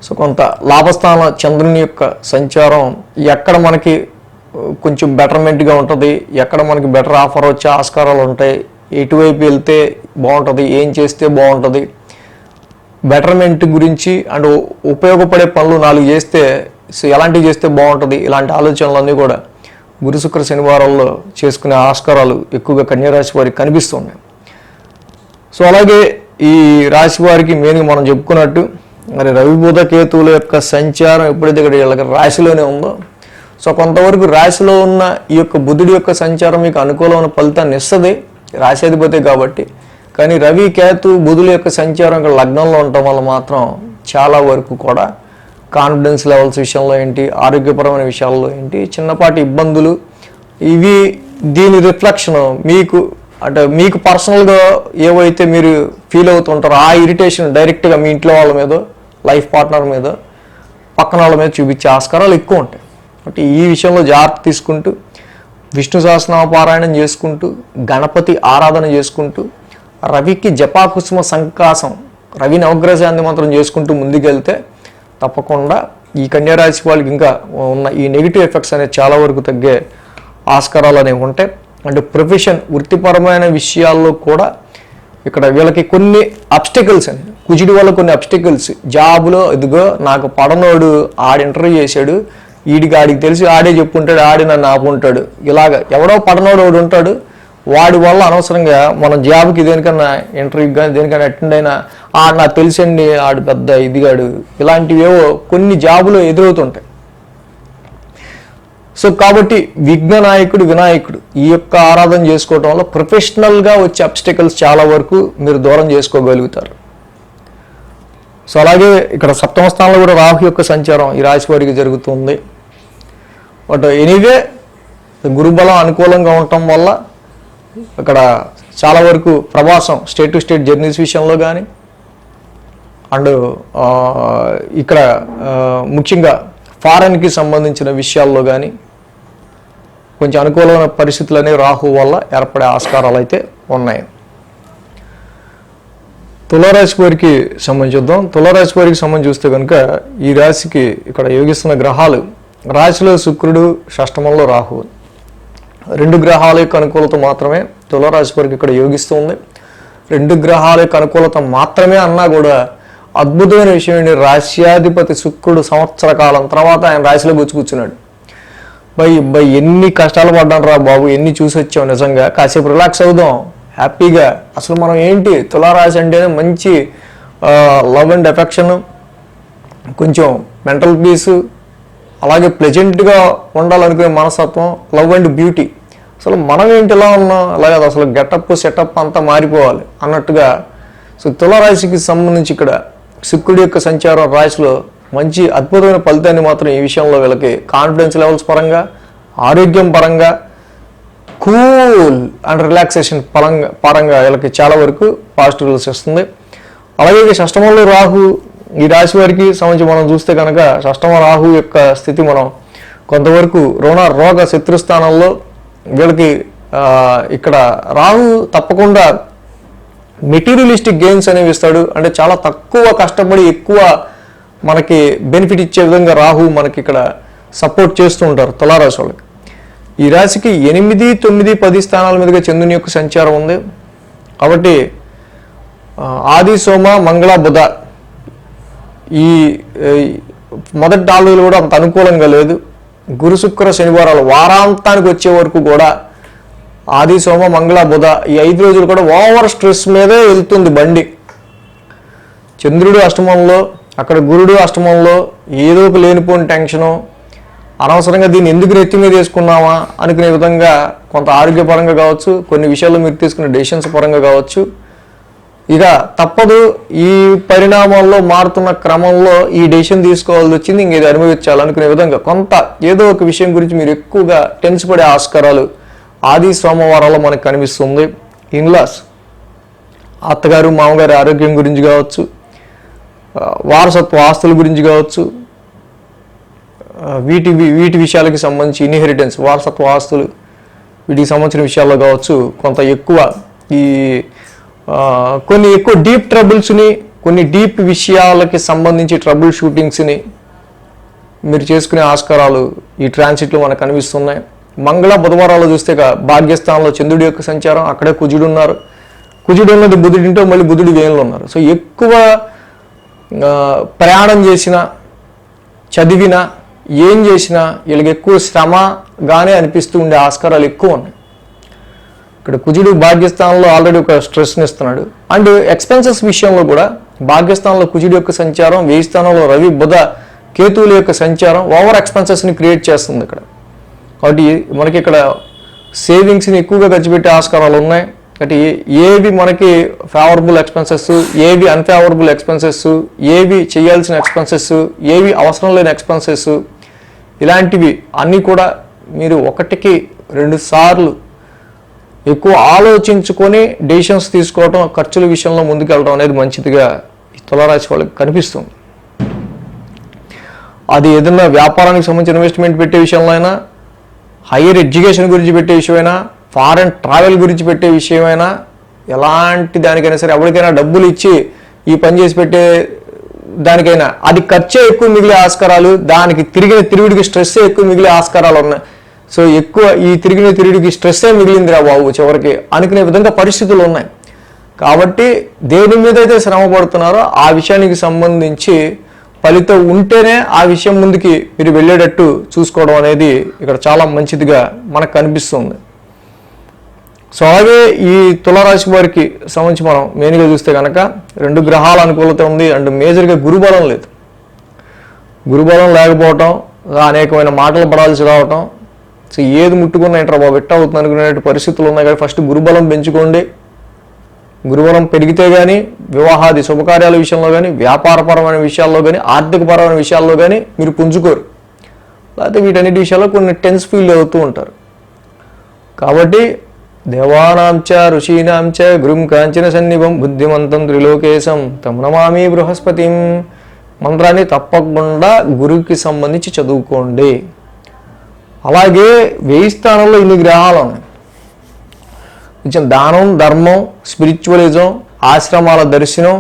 సో కొంత లాభస్థాన చంద్రుని యొక్క సంచారం ఎక్కడ మనకి కొంచెం బెటర్మెంట్గా ఉంటుంది, ఎక్కడ మనకి బెటర్ ఆఫర్ వచ్చే ఆస్కారాలు ఉంటాయి, ఎటువైపు వెళ్తే బాగుంటుంది, ఏం చేస్తే బాగుంటుంది, బెటర్మెంట్ గురించి అండ్ ఉపయోగపడే పనులు 4 చేస్తే ఎలాంటివి చేస్తే బాగుంటుంది, ఇలాంటి ఆలోచనలన్నీ కూడా గురు, శుక్ర, శనివారాల్లో చేసుకునే ఆస్కారాలు ఎక్కువగా కన్యారాశి వారికి కనిపిస్తున్నాయి. సో అలాగే ఈ రాశి వారికి మెయిన్గా మనం చెప్పుకున్నట్టు మరి రవి, బుధ, కేతువుల యొక్క సంచారం ఎప్పుడైతే ఇక్కడ వీళ్ళకి రాశిలోనే ఉందో, సో కొంతవరకు రాశిలో ఉన్న ఈ యొక్క బుధుడి యొక్క సంచారం మీకు అనుకూలమైన ఫలితాన్ని ఇస్తుంది, రాశాధిపతి కాబట్టి. కానీ రవి, కేతు, బుధుల యొక్క సంచారం ఇక్కడ లగ్నంలో ఉండటం వల్ల మాత్రం చాలా వరకు కూడా కాన్ఫిడెన్స్ లెవెల్స్ విషయంలో ఏంటి, ఆరోగ్యపరమైన విషయాల్లో ఏంటి, చిన్నపాటి ఇబ్బందులు ఇవి దీని రిఫ్లెక్షన్ మీకు అంటే మీకు పర్సనల్గా ఏవైతే మీరు ఫీల్ అవుతుంటారో ఆ ఇరిటేషన్ డైరెక్ట్గా మీ ఇంట్లో వాళ్ళ మీద, లైఫ్ పార్ట్నర్ మీద, పక్కన వాళ్ళ మీద చూపించే ఆస్కారాలు ఎక్కువ ఉంటాయి. అంటే ఈ విషయంలో జాగ్రత్త తీసుకుంటూ విష్ణు సహస్రనామ పారాయణం చేసుకుంటూ, గణపతి ఆరాధన చేసుకుంటూ, రవికి జపాకుసుమ సంకాసం, రవి నవగ్రహ శాంతి మంత్రం చేసుకుంటూ ముందుకెళ్తే తప్పకుండా ఈ కన్యారాశి వాళ్ళకి ఇంకా ఉన్న ఈ నెగిటివ్ ఎఫెక్ట్స్ అనేవి చాలా వరకు తగ్గే ఆస్కారాలు అనేవి ఉంటాయి. అంటే ప్రొఫెషన్, వృత్తిపరమైన విషయాల్లో కూడా ఇక్కడ వీళ్ళకి కొన్ని అబ్స్టికల్స్ అని, కుజుడి వల్ల కొన్ని అబ్స్టికల్స్, జాబ్లో ఇదిగో నాకు పడనోడు ఆడు ఇంటర్వ్యూ చేశాడు, ఆడికి తెలిసి ఆడే చెప్పుంటాడు, ఆడి నన్ను ఆపుంటాడు, ఇలాగ ఎవడో పడనోడు వాడు ఉంటాడు, వాడి వల్ల అనవసరంగా మన జాబ్కి దేనికన్నా ఇంటర్వ్యూకి కానీ దేనికైనా అటెండ్ అయినా నాకు తెలిసండి ఆడు పెద్ద ఇదిగాడు, ఇలాంటివేవో కొన్ని జాబులు ఎదురవుతుంటాయి. సో కాబట్టి విఘ్న నాయకుడు వినాయకుడు ఈ యొక్క ఆరాధన చేసుకోవటం వల్ల ప్రొఫెషనల్గా వచ్చే అబ్స్టికల్స్ చాలా వరకు మీరు దూరం చేసుకోగలుగుతారు. సో అలాగే ఇక్కడ సప్తమ స్థానంలో కూడా రాహు యొక్క సంచారం ఈ రాశి వారికి జరుగుతుంది. బట్ ఎనీవే గురుబలం అనుకూలంగా ఉండటం వల్ల ఇక్కడ చాలా వరకు ప్రవాసం స్టేట్ టు స్టేట్ జర్నీస్ విషయంలో కానీ అండ్ ఇక్కడ ముఖ్యంగా ఫారెన్కి సంబంధించిన విషయాల్లో కానీ కొంచెం అనుకూలమైన పరిస్థితులు అనేవి రాహు వల్ల ఏర్పడే ఆస్కారాలు అయితే ఉన్నాయి. తులారాశి వారికి సంబంధించి చూద్దాం. తులారాశి వారికి సంబంధించి చూస్తే కనుక ఈ రాశికి ఇక్కడ యోగిస్తున్న గ్రహాలు రాశిలో శుక్రుడు, షష్టమంలో రాహు, 2 గ్రహాల యొక్క అనుకూలత మాత్రమే తులారాశి వారికి ఇక్కడ యోగిస్తుంది. 2 గ్రహాల యొక్క అనుకూలత మాత్రమే అన్నా కూడా అద్భుతమైన విషయం ఏంటి, రాశ్యాధిపతి శుక్రుడు సంవత్సర కాలం తర్వాత ఆయన రాశిలో కూర్చున్నాడు. బై ఎన్ని కష్టాలు పడ్డాను రా బాబు, ఎన్ని చూసి వచ్చాం, నిజంగా కాసేపు రిలాక్స్ అవుదాం హ్యాపీగా. అసలు మనం ఏంటి, తులారాశి అంటేనే మంచి లవ్ అండ్ ఎఫెక్షన్, కొంచెం మెంటల్ పీసు, అలాగే ప్లెజెంట్గా ఉండాలనుకునే మనస్తత్వం, లవ్ అండ్ బ్యూటీ. అసలు మనం ఏంటి ఇలా ఉన్నాం, అలాగే అసలు గెటప్ సెటప్ అంతా మారిపోవాలి అన్నట్టుగా. సో తులారాశికి సంబంధించి ఇక్కడ శుక్రుడి యొక్క సంచారం రాశిలో మంచి అద్భుతమైన ఫలితాన్ని మాత్రం ఈ విషయంలో వీళ్ళకి కాన్ఫిడెన్స్ లెవెల్స్ పరంగా, ఆరోగ్యం పరంగా, కూల్ అండ్ రిలాక్సేషన్ పరంగా వీళ్ళకి చాలా వరకు పాజిటివ్ రిజల్ట్స్ వస్తుంది. అలాగే షష్టమంలో రాహు ఈ రాశి వారికి సంబంధించి మనం చూస్తే కనుక షష్టమ రాహు యొక్క స్థితి మనం కొంతవరకు రోగ శత్రుస్థానంలో వీళ్ళకి ఇక్కడ రాహు తప్పకుండా మెటీరియలిస్టిక్ గెయిన్స్ అనేవి ఇస్తాడు. అంటే చాలా తక్కువ కష్టపడి ఎక్కువ మనకి బెనిఫిట్ ఇచ్చే విధంగా రాహు మనకి ఇక్కడ సపోర్ట్ చేస్తూ ఉంటారు తులారాశి వాళ్ళకి. ఈ రాశికి 8, 9, 10 స్థానాల మీదుగా చంద్రుని యొక్క సంచారం ఉంది. కాబట్టి ఆది, సోమ, మంగళ, బుధ ఈ మొదటి 4 రోజులు కూడా అంత అనుకూలంగా లేదు. గురు, శుక్ర, శనివారాలు వారాంతానికి వచ్చే వరకు కూడా ఆది, సోమ, మంగళ, బుధ ఈ 5 రోజులు కూడా ఓవర్ స్ట్రెస్ మీదే వెళ్తుంది బండి. చంద్రుడు అష్టమంలో, అక్కడ గురుడు అష్టమంలో, ఏదో ఒక లేనిపోని టెన్షను, అనవసరంగా దీన్ని ఎందుకు నెత్తి మీద వేసుకున్నామా అనుకునే విధంగా కొంత ఆరోగ్యపరంగా కావచ్చు, కొన్ని విషయాల్లో మీరు తీసుకునే డెసిషన్స్ పరంగా కావచ్చు. ఇక తప్పదు, ఈ పరిణామాల్లో మారుతున్న క్రమంలో ఈ డెసిషన్ తీసుకోవాల్సి వచ్చింది, ఇంక ఇది అనుభవించాలనుకునే విధంగా కొంత ఏదో ఒక విషయం గురించి మీరు ఎక్కువగా టెన్స్ పడే ఆస్కారాలు ఆది, సోమవారాల్లో మనకు కనిపిస్తుంది. ఇన్లాస్, అత్తగారు, మామగారి ఆరోగ్యం గురించి కావచ్చు, వారసత్వ ఆస్తుల గురించి కావచ్చు, వీటి విషయాలకి సంబంధించి ఇన్హెరిటెన్స్, వారసత్వ ఆస్తులు వీటికి సంబంధించిన విషయాల్లో కావచ్చు కొంత ఎక్కువ ఈ కొన్ని ఎక్కువ డీప్ ట్రబుల్స్ని, కొన్ని డీప్ విషయాలకి సంబంధించి ట్రబుల్ షూటింగ్స్ని మీరు చేసుకునే ఆస్కారాలు ఈ ట్రాన్సిట్లో మనకు కనిపిస్తున్నాయి. మంగళ, బుధవారాలు చూస్తే భాగ్యస్థానంలో చంద్రుడి యొక్క సంచారం, అక్కడే కుజుడు ఉన్నారు. కుజుడు ఉన్నది బుధుడింటో మళ్ళీ బుధుడి వేయంలో ఉన్నారు. సో ఎక్కువ ప్రయాణం చేసినా, చదివినా, ఏం చేసినా వీళ్ళకి ఎక్కువ శ్రమగానే అనిపిస్తూ ఉండే ఆస్కారాలు ఎక్కువ ఉన్నాయి. ఇక్కడ కుజుడు భాగ్యస్థానంలో ఆల్రెడీ ఒక స్ట్రెస్ని ఇస్తున్నాడు. అండ్ ఎక్స్పెన్సెస్ విషయంలో కూడా భాగ్యస్థానంలో కుజుడు యొక్క సంచారం, వ్యయ స్థానంలో రవి, బుధ, కేతువుల యొక్క సంచారం ఓవర్ ఎక్స్పెన్సెస్ని క్రియేట్ చేస్తుంది ఇక్కడ. కాబట్టి మనకి ఇక్కడ సేవింగ్స్ని ఎక్కువగా ఖర్చు పెట్టే ఆస్కారాలు ఉన్నాయి. కాబట్టి ఏవి మనకి ఫేవరబుల్ ఎక్స్పెన్సెస్, ఏవి అన్ఫేవరబుల్ ఎక్స్పెన్సెస్, ఏవి చేయాల్సిన ఎక్స్పెన్సెస్, ఏవి అవసరం లేని ఎక్స్పెన్సెస్, ఇలాంటివి అన్నీ కూడా మీరు 1కి 2 సార్లు ఎక్కువ ఆలోచించుకొని డెసిషన్స్ తీసుకోవడం, ఖర్చుల విషయంలో ముందుకు వెళ్ళడం అనేది మంచిదిగా ఈ తులారాశి వాళ్ళకి కనిపిస్తుంది. అది ఏదైనా వ్యాపారానికి సంబంధించిన ఇన్వెస్ట్మెంట్ పెట్టే విషయంలో అయినా, హైయర్ ఎడ్యుకేషన్ గురించి పెట్టే విషయమైనా, ఫారెన్ ట్రావెల్ గురించి పెట్టే విషయమైనా, ఎలాంటి దానికైనా సరే ఎవరికైనా డబ్బులు ఇచ్చి ఈ పని చేసి పెట్టే దానికైనా అది ఖర్చే ఎక్కువ మిగిలే ఆస్కారాలు, దానికి తిరిగిడికి స్ట్రెస్సే ఎక్కువ మిగిలే ఆస్కారాలు ఉన్నాయి. సో ఎక్కువ ఈ తిరిగిడికి స్ట్రెస్సే మిగిలిందిరా బాబు చివరికి అనుకునే విధంగా పరిస్థితులు ఉన్నాయి. కాబట్టి దేని మీద అయితే శ్రమ పడుతున్నారో ఆ విషయానికి సంబంధించి ఫలితం ఉంటేనే ఆ విషయం ముందుకి మీరు వెళ్ళేటట్టు చూసుకోవడం అనేది ఇక్కడ చాలా మంచిదిగా మనకు కనిపిస్తుంది. సో అలాగే ఈ తులారాశి వారికి సంబంధించి మనం మెయిన్గా చూస్తే కనుక 2 గ్రహాల అనుకూలత ఉంది. అండ్ మేజర్గా గురుబలం లేదు. గురుబలం లేకపోవటం, అనేకమైన మాటలు పడాల్సి రావటం, సో ఏది ముట్టుకున్నా ఏంట్రా బాబు ఎట్టా అవుతుంది అనుకునే పరిస్థితులు ఉన్నాయి. కానీ ఫస్ట్ గురుబలం పెంచుకోండి. గురుబలం పెరిగితే కానీ వివాహాది శుభకార్యాల విషయంలో కానీ, వ్యాపారపరమైన విషయాల్లో కానీ, ఆర్థికపరమైన విషయాల్లో కానీ మీరు పుంజుకోరు. లేకపోతే వీటన్నిటి విషయాల్లో కొన్ని టెన్స్ ఫీల్ అవుతూ ఉంటారు. కాబట్టి దేవానాంచ ఋషీనాంచ గురుం కాంచన సన్నిభం బుద్ధిమంతం త్రిలోకేశం తం నమామి బృహస్పతిం. మంత్రాన్ని తప్పకుండా గురువుకి సంబంధించి చదువుకోండి. అలాగే 1000 స్థానంలో ఇన్ని గ్రహాలు ఉన్నాయి. కొంచెం దానం, ధర్మం, స్పిరిచువలిజం, ఆశ్రమాల దర్శనం,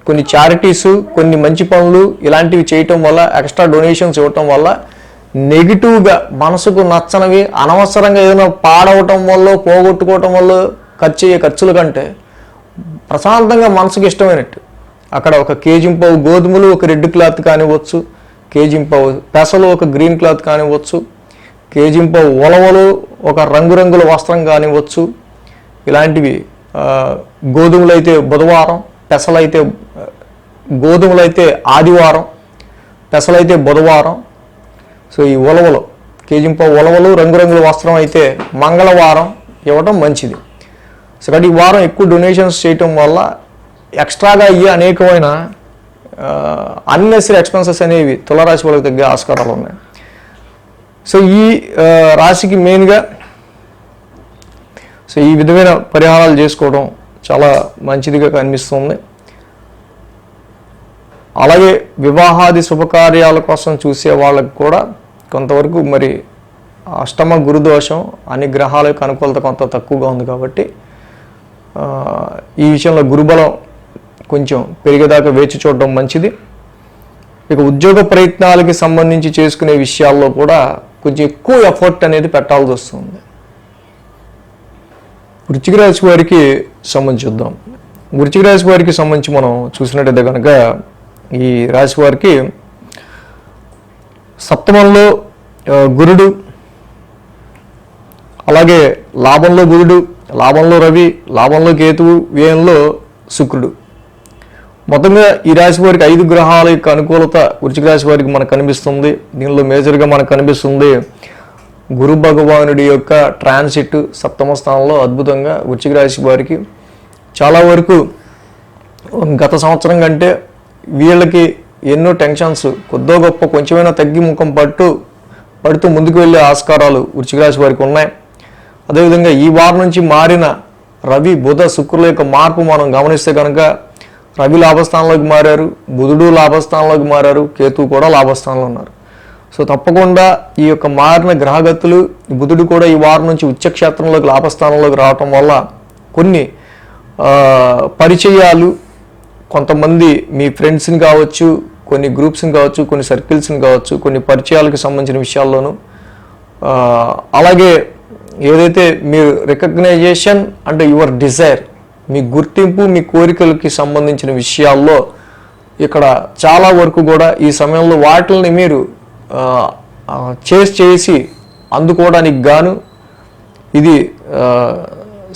కొన్ని చారిటీస్, కొన్ని మంచి పనులు ఇలాంటివి చేయటం వల్ల, ఎక్స్ట్రా డొనేషన్స్ ఇవ్వటం వల్ల నెగిటివ్గా మనసుకు నచ్చనివి అనవసరంగా ఏదైనా పాడవటం వల్ల, పోగొట్టుకోవటం వల్ల ఖర్చుల కంటే ప్రశాంతంగా మనసుకు ఇష్టమైనట్టు అక్కడ ఒక కేజింపావు గోధుమలు ఒక రెడ్ క్లాత్ కానివ్వచ్చు, కేజింపావు పెసలు ఒక గ్రీన్ క్లాత్ కానివ్వచ్చు, కేజింపావు ఉలవలు ఒక రంగురంగుల వస్త్రం కానివ్వచ్చు, ఇలాంటివి గోధుమలైతే బుధవారం, పెసలైతే గోధుమలైతే ఆదివారం, పెసలైతే బుధవారం. సో ఈ ఉలవలు కేజింపావు ఉలవలు రంగురంగుల వస్త్రం అయితే మంగళవారం ఇవ్వటం మంచిది. సో కాబట్టి ఈ వారం ఎక్కువ డొనేషన్స్ చేయటం వల్ల ఎక్స్ట్రాగా అయ్యే అనేకమైన అన్నెసరీ ఎక్స్పెన్సెస్ అనేవి తులారాశి వాళ్ళకి తగ్గే ఆస్కారాలు ఉన్నాయి. సో ఈ రాశికి మెయిన్గా సో ఈ విధమైన పరిహారాలు చేసుకోవడం చాలా మంచిదిగా కనిపిస్తుంది. అలాగే వివాహాది శుభకార్యాల కోసం చూసే వాళ్ళకి కూడా కొంతవరకు మరి అష్టమ గురుదోషం అన్ని గ్రహాల యొక్క అనుకూలత కొంత తక్కువగా ఉంది. కాబట్టి ఈ విషయంలో గురుబలం కొంచెం పెరిగేదాకా వేచి చూడడం మంచిది. ఇక ఉద్యోగ ప్రయత్నాలకి సంబంధించి చేసుకునే విషయాల్లో కూడా కొంచెం ఎక్కువ ఎఫర్ట్ అనేది పెట్టాల్సి వస్తుంది. వృశ్చిక రాశి వారికి సంబంధించుద్దాం. వృశ్చిక రాశి వారికి సంబంధించి మనం చూసినట్టయితే కనుక ఈ రాశి వారికి సప్తమంలో గురుడు, అలాగే లాభంలో గురుడు, లాభంలో రవి, లాభంలో కేతువు, వ్యయంలో శుక్రుడు. మొత్తంగా ఈ రాశి వారికి 5 గ్రహాల యొక్క అనుకూలత వృశ్చిక రాశి వారికి మనకు కనిపిస్తుంది. దీనిలో మేజర్గా మనకు కనిపిస్తుంది గురు భగవానుడి యొక్క ట్రాన్సిట్ సప్తమ స్థానంలో అద్భుతంగా వృశ్చిక రాశి వారికి చాలా వరకు గత సంవత్సరం కంటే వీళ్ళకి ఎన్నో టెన్షన్స్ కొద్దో గొప్ప కొంచెమైనా తగ్గి ముఖం పడుతూ ముందుకు వెళ్ళే ఆస్కారాలు వృశ్చిక రాశి వారికి ఉన్నాయి. అదేవిధంగా ఈ వారం నుంచి మారిన రవి, బుధ, శుక్రుల యొక్క మార్పు మనం గమనిస్తే కనుక రవి లాభస్థానంలోకి మారారు, బుధుడు లాభస్థానంలోకి మారారు, కేతువు కూడా లాభస్థానంలో ఉన్నారు. సో తప్పకుండా ఈ యొక్క మారిన గ్రహగతులు, బుధుడు కూడా ఈ వారం నుంచి ఉచ్చక్షేత్రంలోకి లాభస్థానంలోకి రావటం వల్ల కొన్ని పరిచయాలు, కొంతమంది మీ ఫ్రెండ్స్ని కావచ్చు, కొన్ని గ్రూప్స్ని కావచ్చు, కొన్ని సర్కిల్స్ని కావచ్చు, కొన్ని పరిచయాలకు సంబంధించిన విషయాల్లోనూ, అలాగే ఏదైతే మీరు రికగ్నైజేషన్ అంటే యువర్ డిజైర్, మీ గుర్తింపు, మీ కోరికలకి సంబంధించిన విషయాల్లో ఇక్కడ చాలా వరకు కూడా ఈ సమయంలో వాటిని మీరు చేసి అందుకోవడానికి గాను ఇది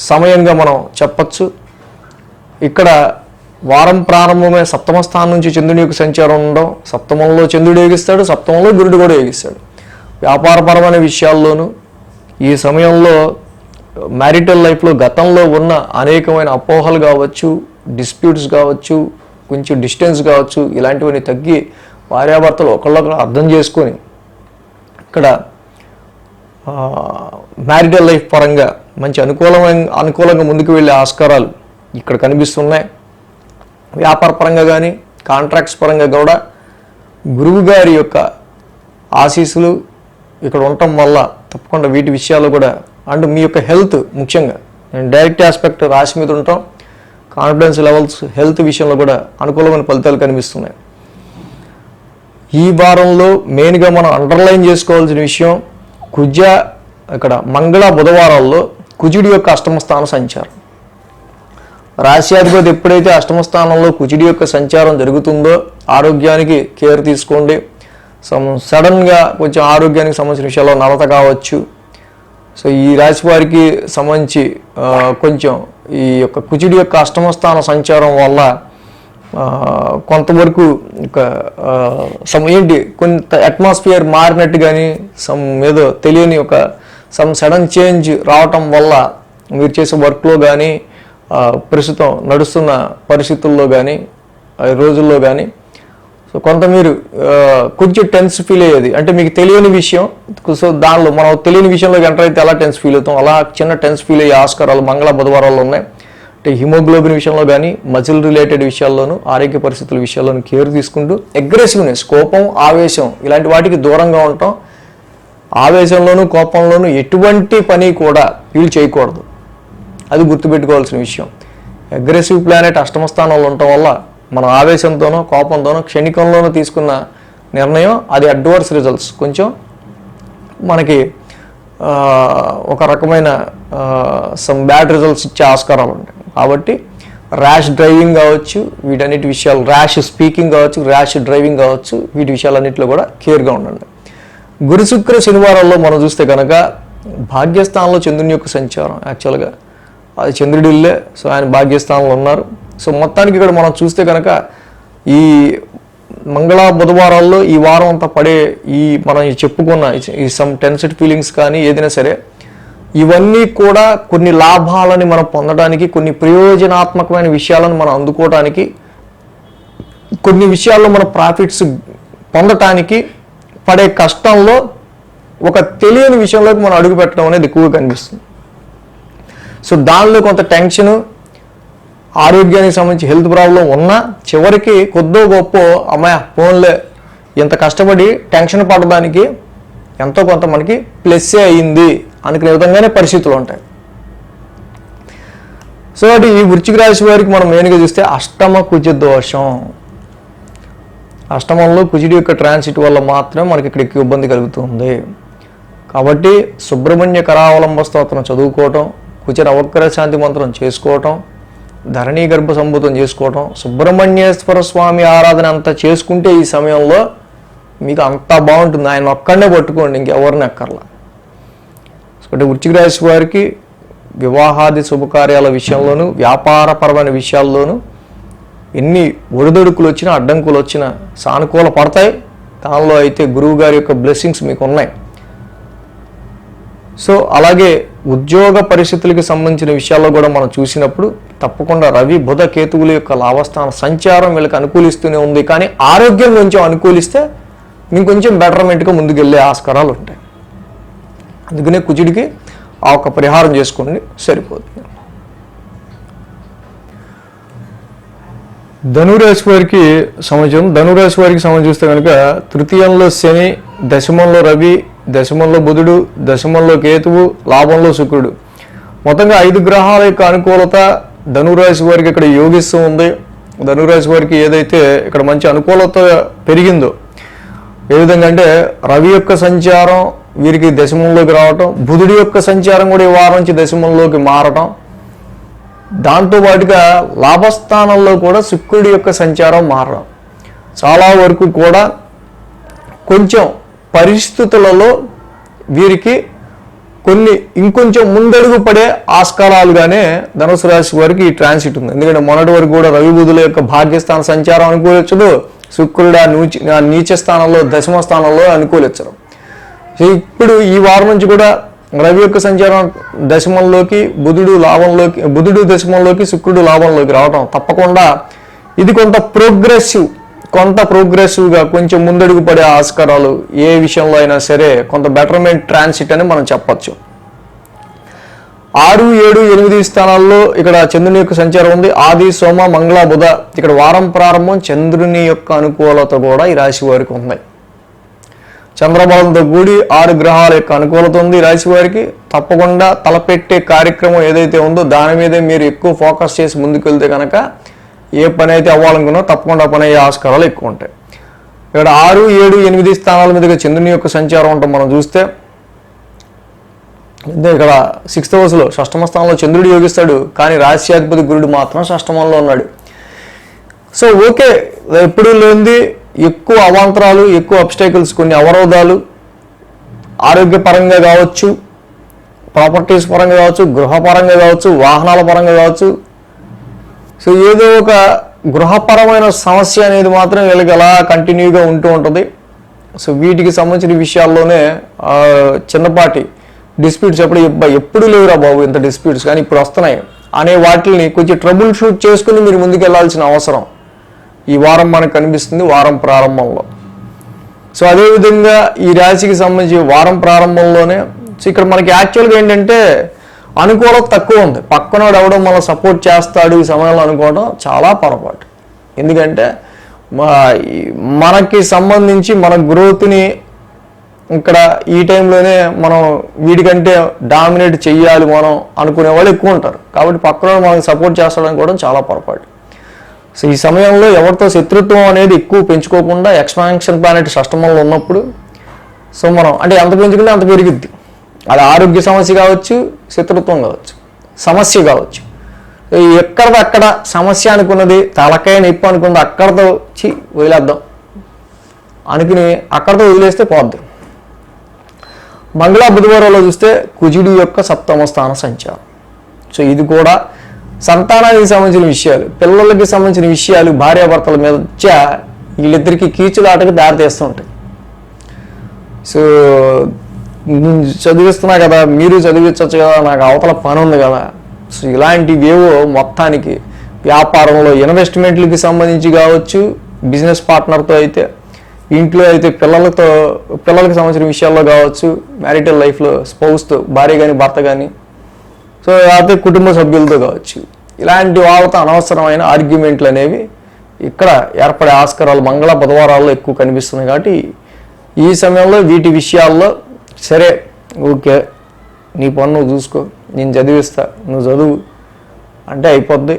సమయంగా మనం చెప్పచ్చు. ఇక్కడ వారం ప్రారంభమే సప్తమ స్థానం నుంచి చంద్రుని యొక్క సంచారం ఉండడం, సప్తమంలో చంద్రుడు యోగిస్తాడు, సప్తమంలో గురుడు కూడా యోగిస్తాడు. వ్యాపారపరమైన విషయాల్లోనూ ఈ సమయంలో మ్యారిటల్ లైఫ్లో గతంలో ఉన్న అనేకమైన అపోహలు కావచ్చు, డిస్ప్యూట్స్ కావచ్చు, కొంచెం డిస్టెన్స్ కావచ్చు, ఇలాంటివన్నీ తగ్గి భార్యాభర్తలు ఒకళ్ళొకరు అర్థం చేసుకొని ఇక్కడ మ్యారిటల్ లైఫ్ పరంగా మంచి అనుకూలంగా ముందుకు వెళ్ళే ఆస్కారాలు ఇక్కడ కనిపిస్తున్నాయి. వ్యాపార పరంగా కానీ కాంట్రాక్ట్స్ పరంగా కూడా గురువు గారి యొక్క ఆశీస్సులు ఇక్కడ ఉండటం వల్ల తప్పకుండా వీటి విషయాలు కూడా అండ్ మీ యొక్క హెల్త్ ముఖ్యంగా నేను డైరెక్ట్ ఆస్పెక్ట్ రాశి మీద ఉంటాం, కాన్ఫిడెన్స్ లెవెల్స్ హెల్త్ విషయంలో కూడా అనుకూలమైన ఫలితాలు కనిపిస్తున్నాయి. ఈ వారంలో మెయిన్గా మనం అండర్లైన్ చేసుకోవాల్సిన విషయం కుజ, ఇక్కడ మంగళ బుధవారాల్లో కుజుడి యొక్క అష్టమ స్థాన సంచారం. రాశ్యాధిపతి ఎప్పుడైతే అష్టమ స్థానంలో కుజుడి యొక్క సంచారం జరుగుతుందో ఆరోగ్యానికి కేర్ తీసుకోండి. సడన్గా కొంచెం ఆరోగ్యానికి సంబంధించిన విషయాల్లో నలత కావచ్చు. సో ఈ రాశి వారికి సంబంధించి కొంచెం ఈ యొక్క కుజుడి యొక్క అష్టమ స్థాన సంచారం వల్ల కొంతవరకు ఏంటి కొంత అట్మాస్ఫియర్ మారినట్టు కానీ ఏదో తెలియని ఒక సమ్ సడన్ చేంజ్ రావటం వల్ల మీరు చేసే వర్క్లో కానీ ప్రస్తుతం నడుస్తున్న పరిస్థితుల్లో కానీ రోజుల్లో కానీ సో కొంత మీరు కొంచెం టెన్స్ ఫీల్ అయ్యేది, అంటే మీకు తెలియని విషయం. సో దానిలో మనం తెలియని విషయంలోకి ఎంటర్ అయితే ఎలా టెన్స్ ఫీల్ అవుతాం, అలా చిన్న టెన్స్ ఫీల్ అయ్యే ఆస్కారాలు మంగళ బుధవారాల్లో ఉన్నాయి. అంటే హిమోగ్లోబిన్ విషయంలో కానీ మజిల్ రిలేటెడ్ విషయాల్లోనూ ఆరోగ్య పరిస్థితుల విషయాల్లోనూ కేర్ తీసుకుంటూ అగ్రెసివ్నెస్, కోపం, ఆవేశం ఇలాంటి వాటికి దూరంగా ఉంటాం. ఆవేశంలోనూ కోపంలోనూ ఎటువంటి పని కూడా వీళ్ళు చేయకూడదు, అది గుర్తుపెట్టుకోవాల్సిన విషయం. అగ్రెసివ్ ప్లానెట్ అష్టమ స్థానంలో ఉండటం వల్ల మనం ఆవేశంతోనో కోపంతోనో క్షణికంలోనూ తీసుకున్న నిర్ణయం అది అడ్వర్స్ రిజల్ట్స్ కొంచెం మనకి ఒక రకమైన సమ్ బ్యాడ్ రిజల్ట్స్ ఇచ్చే ఆస్కారాలు ఉంటాయి. కాబట్టి ర్యాష్ డ్రైవింగ్ కావచ్చు, వీటన్నిటి విషయాలు, ర్యాష్ స్పీకింగ్ కావచ్చు, ర్యాష్ డ్రైవింగ్ కావచ్చు, వీటి విషయాలన్నింటిలో కూడా కేర్గా ఉండండి. గురు శుక్ర శనివారాల్లో మనం చూస్తే కనుక భాగ్యస్థానంలో చంద్రుని యొక్క సంచారం, యాక్చువల్గా అది చంద్రుడి ఇల్లే. సో ఆయన భాగ్యస్థానంలో ఉన్నారు. సో మొత్తానికి ఇక్కడ మనం చూస్తే కనుక ఈ మంగళ బుధవారాల్లో ఈ వారం అంతా పడే ఈ మనం చెప్పుకున్న ఈ సమ్ టెన్సిడ్ ఫీలింగ్స్ కానీ ఏదైనా సరే ఇవన్నీ కూడా కొన్ని లాభాలని మనం పొందడానికి, కొన్ని ప్రయోజనాత్మకమైన విషయాలను మనం అందుకోవడానికి, కొన్ని విషయాల్లో మన ప్రాఫిట్స్ పొందటానికి పడే కష్టంలో ఒక తెలియని విషయంలోకి మనం అడుగు పెట్టడం అనేది ఎక్కువగా కనిపిస్తుంది. సో దానిలో కొంత టెన్షను, ఆరోగ్యానికి సంబంధించి హెల్త్ ప్రాబ్లం ఉన్నా చివరికి కొద్దో గొప్ప అమ్మాయ ఫోన్లే ఇంత కష్టపడి టెన్షన్ పడడానికి ఎంతో కొంత మనకి ప్లస్సే అయ్యింది అనుకునే విధంగానే పరిస్థితులు ఉంటాయి. సో అటు ఈ వృశ్చిక రాశి వారికి మనం మెయిన్గా చూస్తే అష్టమ కుజ దోషం, అష్టమంలో కుజుడి యొక్క ట్రాన్సిట్ వల్ల మాత్రమే మనకి ఇక్కడ ఎక్కువ ఇబ్బంది కలుగుతుంది. కాబట్టి సుబ్రహ్మణ్య కరావలంబ స్తోత్రం చదువుకోవటం, కుజ నవగ్రహ శాంతి మంత్రం చేసుకోవటం, ధరణీ గర్భ సంభూతం చేసుకోవటం, సుబ్రహ్మణ్యేశ్వర స్వామి ఆరాధన అంతా చేసుకుంటే ఈ సమయంలో మీకు అంతా బాగుంటుంది. ఆయన ఒక్కడనే పట్టుకోండి, ఇంకెవరిని ఎక్కర్లా. అంటే వృశ్చిక రాశి వారికి వివాహాది శుభకార్యాల విషయంలోనూ వ్యాపారపరమైన విషయాల్లోనూ ఎన్ని ఒడిదొడుకులు వచ్చినా అడ్డంకులు వచ్చినా సానుకూల పడతాయి. దానిలో అయితే గురువు గారి యొక్క బ్లెస్సింగ్స్ మీకు ఉన్నాయి. సో అలాగే ఉద్యోగ పరిస్థితులకి సంబంధించిన విషయాల్లో కూడా మనం చూసినప్పుడు తప్పకుండా రవి బుధ కేతువుల యొక్క లాభస్థాన సంచారం వీళ్ళకి అనుకూలిస్తూనే ఉంది. కానీ ఆరోగ్యం కొంచెం అనుకూలిస్తే ఇంకొంచెం బెటర్మెంట్గా ముందుకెళ్ళే ఆస్కారాలు ఉంటాయి. అందుకనే కుజుడికి ఆ ఒక పరిహారం చేసుకోండి, సరిపోతుంది. ధనురాశి వారికి సంవత్సరం, ధనురాశి వారికి సంవత్సరం చూస్తే కనుక తృతీయంలో శని, దశమంలో రవి, దశమంలో బుధుడు, దశమంలో కేతువు, లాభంలో శుక్రుడు, మొత్తంగా 5 గ్రహాల యొక్క అనుకూలత ధనురాశి వారికి ఇక్కడ యోగిస్తూ ఉంది. ధనురాశి వారికి ఏదైతే ఇక్కడ మంచి అనుకూలత పెరిగిందో, ఏ విధంగా అంటే రవి యొక్క సంచారం వీరికి దశమంలోకి రావటం, బుధుడి యొక్క సంచారం కూడా ఈ వారం నుంచి దశమంలోకి మారటం, దాంతోపాటుగా లాభస్థానంలో కూడా శుక్రుడి యొక్క సంచారం మారడం, చాలా వరకు కూడా కొంచెం పరిస్థితులలో వీరికి కొన్ని ఇంకొంచెం ముందడుగు పడే ఆస్కారాలుగానే ధనుసు రాశి వారికి ఈ ట్రాన్సిట్ ఉంది. ఎందుకంటే మొన్నటి వరకు కూడా రవి బుధుల యొక్క భాగ్యస్థాన సంచారం అనుకూలించదు, శుక్రుడు ఆ నీచ స్థానంలో దశమ స్థానంలో అనుకూలించడం. సో ఇప్పుడు ఈ వారం నుంచి కూడా రవి యొక్క సంచారం దశమంలోకి, బుధుడు దశమంలోకి, శుక్రుడు లాభంలోకి రావడం తప్పకుండా ఇది కొంత ప్రోగ్రెసివ్గా కొంచెం ముందడుగు పడే ఆస్కారాలు ఏ విషయంలో అయినా సరే కొంత బెటర్మెంట్ ట్రాన్సిట్ అని మనం చెప్పచ్చు. 6, 7, 8 స్థానాల్లో ఇక్కడ చంద్రుని యొక్క సంచారం ఉంది. ఆది, సోమ, మంగళ, బుధ. ఇక్కడ వారం ప్రారంభం చంద్రుని యొక్క అనుకూలత కూడా ఈ రాశి వారికి ఉంది. చంద్రబలంతో కూడి 6 గ్రహాల యొక్క అనుకూలత ఉంది ఈ రాశి వారికి. తప్పకుండా తలపెట్టే కార్యక్రమం ఏదైతే ఉందో దాని మీదే మీరు ఎక్కువ ఫోకస్ చేసి ముందుకు వెళ్తే కనుక ఏ పని అయితే అవ్వాలనుకున్నా తప్పకుండా పని అయ్యే ఆస్కారాలు ఎక్కువ ఉంటాయి. ఇక్కడ 6, 7, 8 స్థానాల మీదుగా చంద్రుని యొక్క సంచారం ఉంటాం మనం చూస్తే. ఇక్కడ 6th హౌస్లో షష్టమ స్థానంలో చంద్రుడు యోగిస్తాడు, కానీ రాశ్యాధిపతి గురుడు మాత్రం షష్టమంలో ఉన్నాడు. సో ఓకే, ఎప్పుడు లేనిది ఎక్కువ అవాంతరాలు, ఎక్కువ అబ్స్టాకిల్స్, కొన్ని అవరోధాలు ఆరోగ్యపరంగా కావచ్చు, ప్రాపర్టీస్ పరంగా కావచ్చు, గృహపరంగా కావచ్చు, వాహనాల పరంగా కావచ్చు. సో ఏదో ఒక గృహపరమైన సమస్య అనేది మాత్రం వీళ్ళకి అలా కంటిన్యూగా ఉంటూ ఉంటుంది. సో వీటికి సంబంధించిన విషయాల్లోనే చిన్నపాటి డిస్ప్యూట్స్ ఎప్పుడు లేవురా బాబు ఇంత డిస్ప్యూట్స్, కానీ ఇప్పుడు వస్తున్నాయి అనే వాటిని కొంచెం ట్రబుల్ షూట్ చేసుకుని మీరు ముందుకు వెళ్ళాల్సిన అవసరం ఈ వారం మనకు కనిపిస్తుంది, వారం ప్రారంభంలో. సో అదేవిధంగా ఈ రాశికి సంబంధించి వారం ప్రారంభంలోనే ఇక్కడ మనకి యాక్చువల్గా ఏంటంటే అనుకూలత తక్కువ ఉంది. పక్కనోడు ఎవడో మనం సపోర్ట్ చేస్తాడు ఈ సమయంలో అనుకోవడం చాలా పొరపాటు. ఎందుకంటే మనకి సంబంధించి మన గ్రోత్ని ఇక్కడ ఈ టైంలోనే మనం వీడికంటే డామినేట్ చెయ్యాలి మనం అనుకునే వాళ్ళు ఎక్కువ ఉంటారు. కాబట్టి పక్కనోడు మనకి సపోర్ట్ చేస్తాడనుకోవడం చాలా పొరపాటు. సో ఈ సమయంలో ఎవరితో శత్రుత్వం అనేది ఎక్కువ పెంచుకోకుండా ఎక్స్పాన్షన్ ప్లానెట్ షష్టమంలో ఉన్నప్పుడు సో మనం అంటే ఎంత పెంచుకుంటే అంత పెరిగిద్ది. అది ఆరోగ్య సమస్య కావచ్చు, శత్రుత్వం కావచ్చు, సమస్య కావచ్చు. ఎక్కడదో అక్కడ సమస్య అనుకున్నది, తలకాయ నొప్పి అనుకున్నది అక్కడతో వదిలేద్దాం అనుకుని అక్కడతో వదిలేస్తే పోద్ది. మంగళ బుధవారంలో చూస్తే కుజుడి యొక్క సప్తమ స్థాన సంచారం. సో ఇది కూడా సంతానానికి సంబంధించిన విషయాలు, పిల్లలకి సంబంధించిన విషయాలు, భార్యాభర్తల మీద వీళ్ళిద్దరికీ కీచులాటకి దారితీస్తూ ఉంటాయి. సో చదివిస్తున్నా కదా, మీరు చదివించవచ్చు కదా, నాకు అవతల పని ఉంది కదా. సో ఇలాంటివేవో మొత్తానికి వ్యాపారంలో ఇన్వెస్ట్మెంట్లకి సంబంధించి కావచ్చు, బిజినెస్ పార్ట్నర్తో అయితే, ఇంట్లో అయితే పిల్లలకి సంబంధించిన విషయాల్లో కావచ్చు, మ్యారిటల్ లైఫ్లో స్పౌస్తో, భార్య కానీ భర్త కానీ, సో లేకపోతే కుటుంబ సభ్యులతో కావచ్చు, ఇలాంటి వాళ్ళతో అనవసరమైన ఆర్గ్యుమెంట్లు అనేవి ఇక్కడ ఏర్పడే ఆస్కారాలు మంగళ బుధవారాల్లో ఎక్కువ కనిపిస్తున్నాయి. కాబట్టి ఈ సమయంలో వీటి విషయాల్లో సరే ఓకే నీ పని నువ్వు చూసుకో, నేను చదివిస్తా, నువ్వు చదువు అంటే అయిపోద్ది.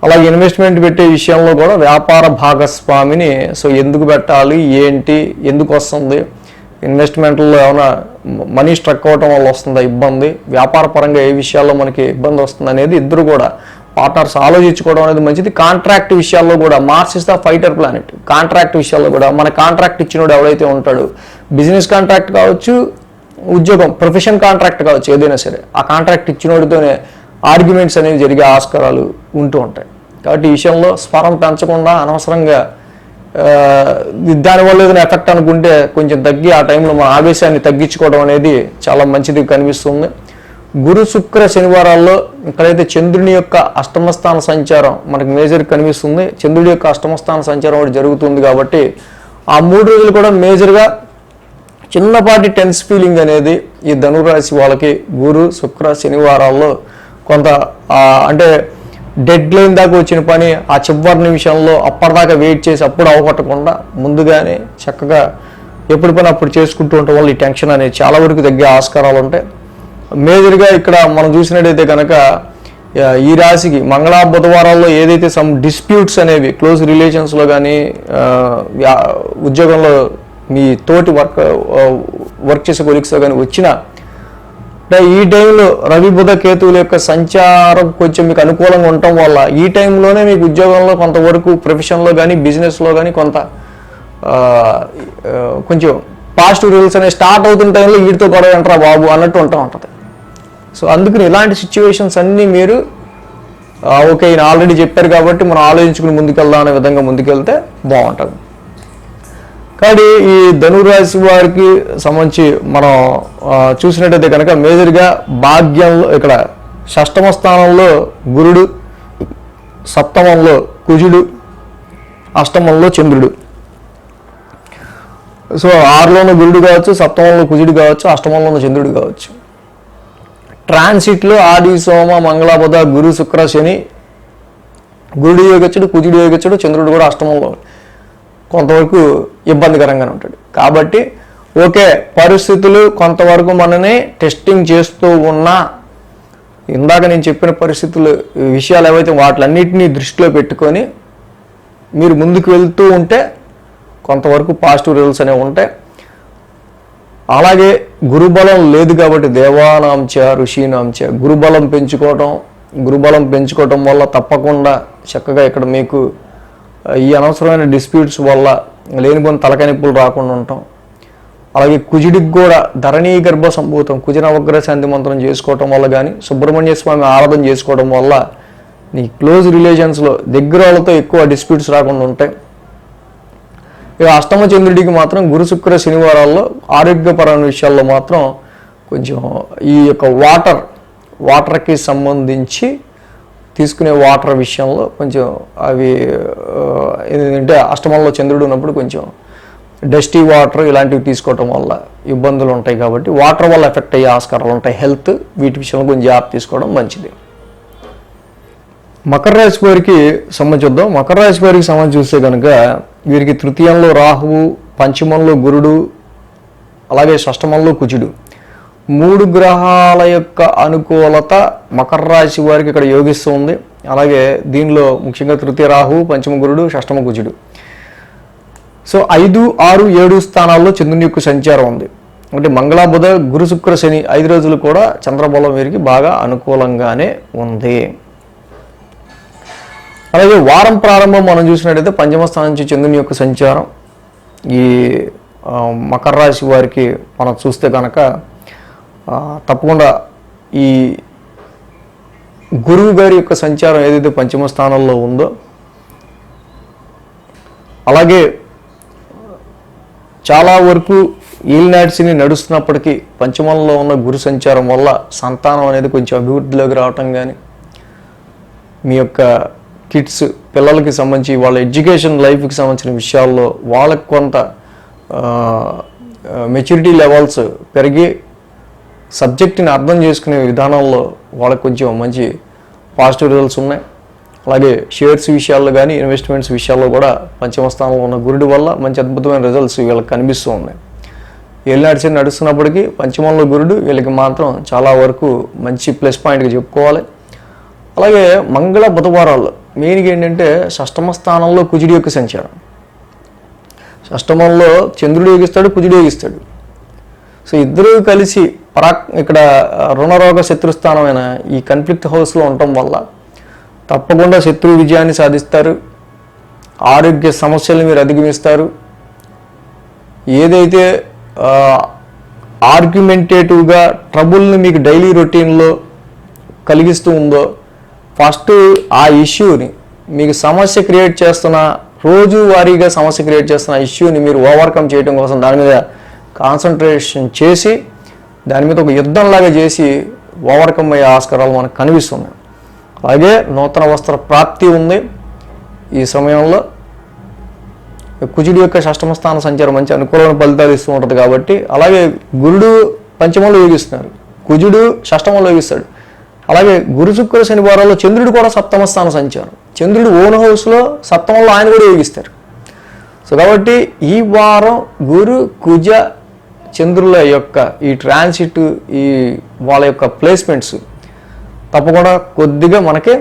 అలాగే ఇన్వెస్ట్మెంట్ పెట్టే విషయంలో కూడా వ్యాపార భాగస్వామిని సో ఎందుకు పెట్టాలి, ఏంటి, ఎందుకు వస్తుంది, ఇన్వెస్ట్మెంట్లో ఏమైనా మనీ స్ట్రక్ అవ్వటం వల్ల వస్తుందా ఇబ్బంది, వ్యాపార పరంగా ఏ విషయాల్లో మనకి ఇబ్బంది వస్తుంది అనేది ఇద్దరు కూడా పార్ట్నర్స్ ఆలోచించుకోవడం అనేది మంచిది. కాంట్రాక్ట్ విషయాల్లో కూడా Mars is the fighter planet. Contract విషయాల్లో కూడా మన కాంట్రాక్ట్ ఇచ్చినోడు ఎవరైతే ఉంటాడో, బిజినెస్ కాంట్రాక్ట్ కావచ్చు, ఉద్యోగం ప్రొఫెషన్ కాంట్రాక్ట్ కావచ్చు, ఏదైనా సరే ఆ కాంట్రాక్ట్ ఇచ్చినోడితోనే ఆర్గ్యుమెంట్స్ అనేవి జరిగే ఆస్కారాలు ఉంటూ ఉంటాయి. కాబట్టి ఈ విషయంలో స్వరం పెంచకుండా అనవసరంగా దానివల్ల ఏదైనా ఎఫెక్ట్ అనుకుంటే కొంచెం తగ్గి ఆ టైంలో మన ఆవేశాన్ని తగ్గించుకోవడం అనేది చాలా మంచిది కనిపిస్తుంది. గురు శుక్ర శనివారాల్లో ఇక్కడైతే చంద్రుని యొక్క అష్టమస్థాన సంచారం మనకి మేజర్ కనిపిస్తుంది. చంద్రుడి యొక్క అష్టమస్థాన సంచారం ఒకటి జరుగుతుంది కాబట్టి ఆ 3 రోజులు కూడా మేజర్గా చిన్నపాటి టెన్స్ ఫీలింగ్ అనేది ఈ ధనురాశి వాళ్ళకి గురు శుక్ర శనివారాల్లో కొంత అంటే డెడ్ లైన్ దాకా వచ్చిన పని ఆ చివరి నిమిషంలో అప్పటిదాకా వెయిట్ చేసి అప్పుడు అవగొట్టకుండా ముందుగానే చక్కగా ఎప్పుడు పని అప్పుడు చేసుకుంటూ ఉండటం వల్ల ఈ టెన్షన్ అనేది చాలా వరకు తగ్గే ఆస్కారాలు ఉంటాయి. మేజర్గా ఇక్కడ మనం చూసినట్టయితే కనుక ఈ రాశికి మంగళ బుధవారాల్లో ఏదైతే సమ్ డిస్ప్యూట్స్ అనేవి క్లోజ్ రిలేషన్స్లో కానీ ఉద్యోగంలో మీ తోటి వర్క్ చేసే కొలీగ్స్లో కానీ వచ్చినా ఈ టైంలో రవి బుధ కేతువుల యొక్క సంచారం కొంచెం మీకు అనుకూలంగా ఉండటం వల్ల ఈ టైంలోనే మీకు ఉద్యోగంలో కొంతవరకు ప్రొఫెషన్లో కానీ బిజినెస్లో కానీ కొంత కొంచెం పాజిటివ్ రిజల్ట్స్ అనేవి స్టార్ట్ అవుతున్న టైంలో వీటితో గొడవ ఎంటరా బాబు అన్నట్టు ఉంటుంది. సో అందుకని ఇలాంటి సిచ్యువేషన్స్ అన్నీ మీరు ఓకే ఈయన ఆల్రెడీ చెప్పారు కాబట్టి మనం ఆలోచించుకుని ముందుకెళ్దాం అనే విధంగా ముందుకెళ్తే బాగుంటుంది. కాబట్టి ఈ ధనురాశి వారికి సంబంధించి మనం చూసినట్టయితే కనుక మేజర్గా భాగ్యంలో ఇక్కడ షష్టమ స్థానంలో గురుడు, సప్తమంలో కుజుడు, అష్టమంలో చంద్రుడు. సో 6లోనూ గురుడు కావచ్చు, సప్తమంలో కుజుడు కావచ్చు, అష్టమంలో చంద్రుడు కావచ్చు. ట్రాన్సిట్లో ఆది సోమ మంగళ బుధ గురు శుక్ర శని, గురుడు యోగచ్చుడు, కుజుడు యోగచ్చుడు, చంద్రుడు కూడా అష్టమంలో కొంతవరకు ఇబ్బందికరంగానే ఉంటాడు. కాబట్టి ఓకే పరిస్థితులు కొంతవరకు మనని టెస్టింగ్ చేస్తూ ఉన్నా ఇందాక నేను చెప్పిన పరిస్థితులు విషయాలు ఏవైతే వాటిలన్నింటినీ దృష్టిలో పెట్టుకొని మీరు ముందుకు వెళ్తూ ఉంటే కొంతవరకు పాజిటివ్ రిజల్ట్స్ అనేవి ఉంటాయి. అలాగే గురుబలం లేదు కాబట్టి దేవానాంచ ఋషీనాంచ గురుబలం పెంచుకోవటం వల్ల తప్పకుండా చక్కగా ఇక్కడ మీకు ఈ అనవసరమైన డిస్ప్యూట్స్ వల్ల లేనిపోయిన తలకాయ నొప్పులు రాకుండా ఉంటాం. అలాగే కుజుడికి కూడా ధరణీ గర్భ సంభూతం కుజ నవగ్రహ శాంతి మంత్రం చేసుకోవటం వల్ల కానీ సుబ్రహ్మణ్య స్వామి ఆరాధన చేసుకోవడం వల్ల నీ క్లోజ్ రిలేషన్స్లో దగ్గర వాళ్ళతో ఎక్కువ డిస్ప్యూట్స్ రాకుండా ఉంటాయి. ఇక అష్టమ చంద్రుడికి మాత్రం గురు శుక్ర శనివారాల్లో ఆరోగ్యపరమైన విషయాల్లో మాత్రం కొంచెం ఈ యొక్క వాటర్కి సంబంధించి తీసుకునే వాటర్ విషయంలో కొంచెం అవి ఏంటంటే అష్టమంలో చంద్రుడు ఉన్నప్పుడు కొంచెం డస్టీ వాటర్ ఇలాంటివి తీసుకోవటం వల్ల ఇబ్బందులు ఉంటాయి కాబట్టి వాటర్ వల్ల ఎఫెక్ట్ అయ్యే ఆస్కారాలు ఉంటాయి. హెల్త్ వీటి విషయంలో కొంచెం జాగ్రత్త తీసుకోవడం మంచిది. మకర రాశి వారికి సంబంధించి చూద్దాం. మకర రాశి వారికి సంబంధించి చూస్తే కనుక వీరికి తృతీయంలో రాహువు, పంచమంలో గురుడు, అలాగే షష్టమంలో కుజుడు, 3 గ్రహాల యొక్క అనుకూలత మకర రాశి వారికి ఇక్కడ యోగిస్తుంది. అలాగే దీనిలో ముఖ్యంగా తృతీయ రాహువు, పంచమ గురుడు, షష్టమ కుజుడు. సో 5, 6, 7 స్థానాల్లో చంద్రుని యొక్క సంచారం ఉంది. అంటే మంగళ, బుధ, గురు, శుక్ర, శని 5 రోజులు కూడా చంద్రబలం వీరికి బాగా అనుకూలంగానే ఉంది. అలాగే వారం ప్రారంభం మనం చూసినట్టయితే పంచమ స్థానం నుంచి చంద్రుని యొక్క సంచారం ఈ మకర రాశి వారికి మనం చూస్తే కనుక తప్పకుండా ఈ గురువు గారి యొక్క సంచారం ఏదైతే పంచమ స్థానంలో ఉందో, అలాగే చాలా వరకు ఈల్నాడ్స్ని నడుస్తున్నప్పటికీ పంచమంలో ఉన్న గురు సంచారం వల్ల సంతానం అనేది కొంచెం అభివృద్ధిలోకి రావటం కానీ, మీ యొక్క కిడ్స్ పిల్లలకి సంబంధించి వాళ్ళ ఎడ్యుకేషన్ లైఫ్కి సంబంధించిన విషయాల్లో వాళ్ళకి కొంత మెచ్యూరిటీ లెవెల్స్ పెరిగి సబ్జెక్ట్ని అర్థం చేసుకునే విధానంలో వాళ్ళకి కొంచెం మంచి పాజిటివ్ రిజల్ట్స్ ఉన్నాయి. అలాగే షేర్స్ విషయాల్లో కానీ ఇన్వెస్ట్మెంట్స్ విషయాల్లో కూడా పంచమ స్థానంలో ఉన్న గురుడు వల్ల మంచి అద్భుతమైన రిజల్ట్స్ వీళ్ళకి కనిపిస్తూ ఉన్నాయి. ఏలినాడ్స్ నడుస్తున్నప్పటికీ పంచమంలో గురుడు వీళ్ళకి మాత్రం చాలా వరకు మంచి ప్లస్ పాయింట్గా చెప్పుకోవాలి. అలాగే మంగళ బుధవారాలు మెయిన్గా ఏంటంటే షష్టమ స్థానంలో కుజుడి యొక్క సంచారం. షష్టమంలో చంద్రుడు యోగిస్తాడు, కుజుడు యోగిస్తాడు. సో ఇద్దరూ కలిసి ఇక్కడ రుణరోగ శత్రుస్థానమైన ఈ కన్ఫ్లిక్ట్ హౌస్లో ఉండటం వల్ల తప్పకుండా శత్రు విజయాన్ని సాధిస్తారు. ఆరోగ్య సమస్యలను మీరు అధిగమిస్తారు. ఏదైతే ఆర్గ్యుమెంటేటివ్గా ట్రబుల్ని మీకు డైలీ రొటీన్లో కలిగిస్తూ ఉందో ఫస్ట్ ఆ ఇష్యూని మీకు సమస్య క్రియేట్ చేస్తున్న రోజువారీగా సమస్య క్రియేట్ చేస్తున్న ఇష్యూని మీరు ఓవర్కమ్ చేయడం కోసం దాని మీద కాన్సన్ట్రేషన్ చేసి దాని మీద ఒక యుద్ధంలాగా చేసి ఓవర్కమ్ అయ్యే ఆస్కారాలు మనకు కనిపిస్తున్నాయి. అలాగే నూతన వస్త్ర ప్రాప్తి ఉంది. ఈ సమయంలో కుజుడి యొక్క షష్టమ స్థాన సంచారం మంచి అనుకూలమైన ఫలితాలు ఇస్తూ ఉంటుంది కాబట్టి, అలాగే గురుడు పంచమంలో యోగిస్తున్నారు, కుజుడు షష్టమంలో యోగిస్తాడు. అలాగే గురు శుక్ర శనివారాల్లో చంద్రుడు కూడా సప్తమ స్థాన సంచారం. చంద్రుడు ఓన్ హౌస్లో సప్తమంలో ఆయన కూడా యోగిస్తారు. సో కాబట్టి ఈ వారం గురు కుజ చంద్రుల యొక్క ఈ ట్రాన్సిట్, ఈ వాళ్ళ యొక్క ప్లేస్మెంట్స్ తప్పకుండా కొద్దిగా మనకి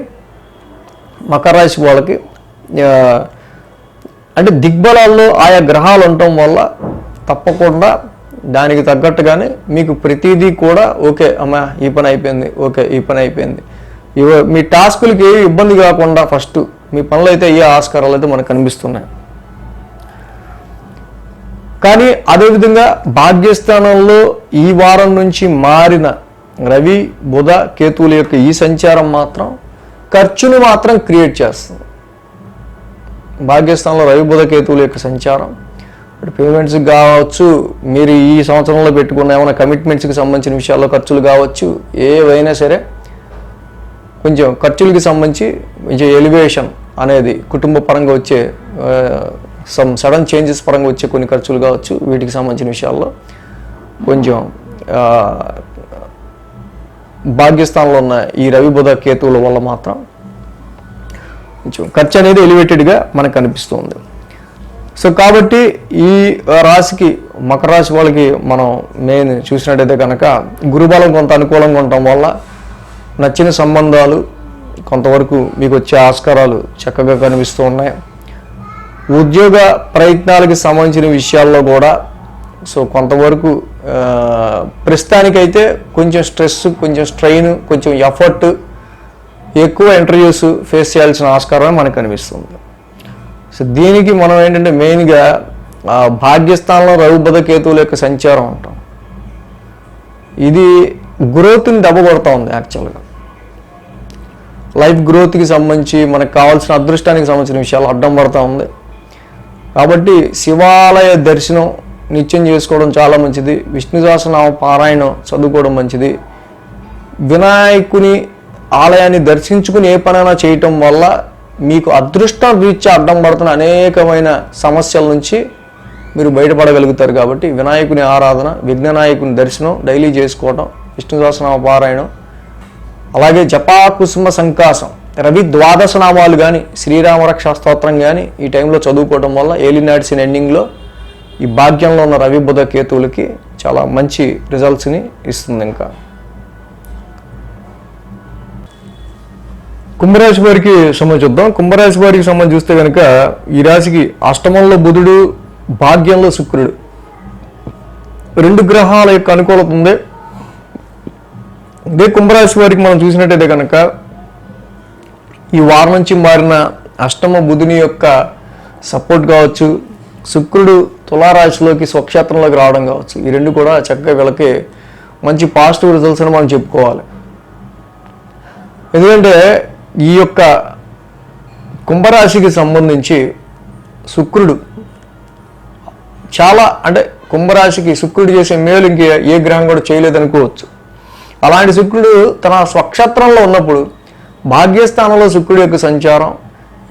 మకర రాశి వాళ్ళకి అంటే దిగ్బలాల్లో ఆయా గ్రహాలు ఉండటం వల్ల తప్పకుండా దానికి తగ్గట్టుగానే మీకు ప్రతిదీ కూడా ఓకే అమ్మా ఈ పని అయిపోయింది, ఓకే ఈ పని అయిపోయింది, మీ టాస్కులకి ఏ ఇబ్బంది కాకుండా ఫస్ట్ మీ పనులు అయితే ఏ ఆస్కారాలు అయితే మనకు కనిపిస్తున్నాయి. కానీ అదేవిధంగా భాగ్యస్థానంలో ఈ వారం నుంచి మారిన రవి, బుధ, కేతువుల యొక్క ఈ సంచారం మాత్రం ఖర్చును మాత్రం క్రియేట్ చేస్తుంది. భాగ్యస్థానంలో రవి, బుధ, కేతువుల యొక్క సంచారం పేమెంట్స్ కావచ్చు, మీరు ఈ సంవత్సరంలో పెట్టుకున్న ఏమైనా కమిట్మెంట్స్కి సంబంధించిన విషయాల్లో ఖర్చులు కావచ్చు, ఏవైనా సరే కొంచెం ఖర్చులకి సంబంధించి కొంచెం ఎలివేషన్ అనేది కుటుంబ పరంగా వచ్చే సడన్ చేంజెస్ పరంగా వచ్చే కొన్ని ఖర్చులు కావచ్చు, వీటికి సంబంధించిన విషయాల్లో కొంచెం భాగ్యస్థానంలో ఉన్న ఈ రవి, బుధ, కేతువుల వల్ల మాత్రం కొంచెం ఖర్చు అనేది ఎలివేటెడ్గా మనకు కనిపిస్తుంది. సో కాబట్టి ఈ రాశికి మకర రాశి వాళ్ళకి మనం మెయిన్ చూసినట్టయితే కనుక గురుబలం కొంత అనుకూలంగా ఉండటం వల్ల నచ్చిన సంబంధాలు కొంతవరకు మీకు వచ్చే ఆస్కారాలు చక్కగా కనిపిస్తూ ఉన్నాయి. ఉద్యోగ ప్రయత్నాలకి సంబంధించిన విషయాల్లో కూడా సో కొంతవరకు ప్రస్తుతానికైతే కొంచెం స్ట్రెస్, కొంచెం స్ట్రెయిన్, కొంచెం ఎఫర్ట్, ఎక్కువ ఇంటర్వ్యూస్ ఫేస్ చేయాల్సిన ఆస్కారమే మనకు కనిపిస్తుంది. సో దీనికి మనం ఏంటంటే మెయిన్గా భాగ్యస్థానంలో రవి, బుధ, కేతువుల యొక్క సంచారం ఉంటాం. ఇది గ్రోత్ని దెబ్బ కొడతా ఉంది. యాక్చువల్గా లైఫ్ గ్రోత్కి సంబంధించి మనకు కావాల్సిన అదృష్టానికి సంబంధించిన విషయాలు అడ్డం పడతా ఉంది. కాబట్టి శివాలయ దర్శనం నిత్యం చేసుకోవడం చాలా మంచిది. విష్ణు సహస్రనామ పారాయణం చదువుకోవడం మంచిది. వినాయకుని ఆలయాన్ని దర్శించుకుని ఏ పనైనా చేయటం వల్ల మీకు అదృష్టం రీత్యా అడ్డం పడుతున్న అనేకమైన సమస్యల నుంచి మీరు బయటపడగలుగుతారు. కాబట్టి వినాయకుని ఆరాధన, విఘ్ననాయకుని దర్శనం డైలీ చేసుకోవటం, విష్ణు సహస్రనామ పారాయణం, అలాగే జపా కుసుమ సంకాసం, రవి ద్వాదశ నామాలు కానీ, శ్రీరామరక్ష స్తోత్రం కానీ ఈ టైంలో చదువుకోవడం వల్ల ఏలినాటి శని ఎండింగ్లో ఈ భాగ్యంలో ఉన్న రవి బుధ కేతువులకి చాలా మంచి రిజల్ట్స్ని ఇస్తుంది. ఇంకా కుంభరాశి వారికి సంబంధించి చూద్దాం. కుంభరాశి వారికి సంబంధించి చూస్తే కనుక ఈ రాశికి అష్టమంలో బుధుడు, భాగ్యంలో శుక్రుడు, 2 గ్రహాల యొక్క అనుకూలత ఉంది. ఇదే కుంభరాశి వారికి మనం చూసినట్టయితే కనుక ఈ వారం నుంచి మారిన అష్టమ బుధుని యొక్క సపోర్ట్ కావచ్చు, శుక్రుడు తులారాశిలోకి స్వక్షేత్రంలోకి రావడం కావచ్చు, ఈ 2 కూడా చక్కగా వీళ్ళకి మంచి పాజిటివ్ రిజల్ట్స్ అని మనం చెప్పుకోవాలి. ఎందుకంటే ఈ యొక్క కుంభరాశికి సంబంధించి శుక్రుడు చాలా, అంటే కుంభరాశికి శుక్రుడు చేసే మేలు ఇంక ఏ గ్రహం కూడా చేయలేదనుకోవచ్చు. అలాంటి శుక్రుడు తన స్వక్షేత్రంలో ఉన్నప్పుడు భాగ్యస్థానంలో శుక్రుడు యొక్క సంచారం,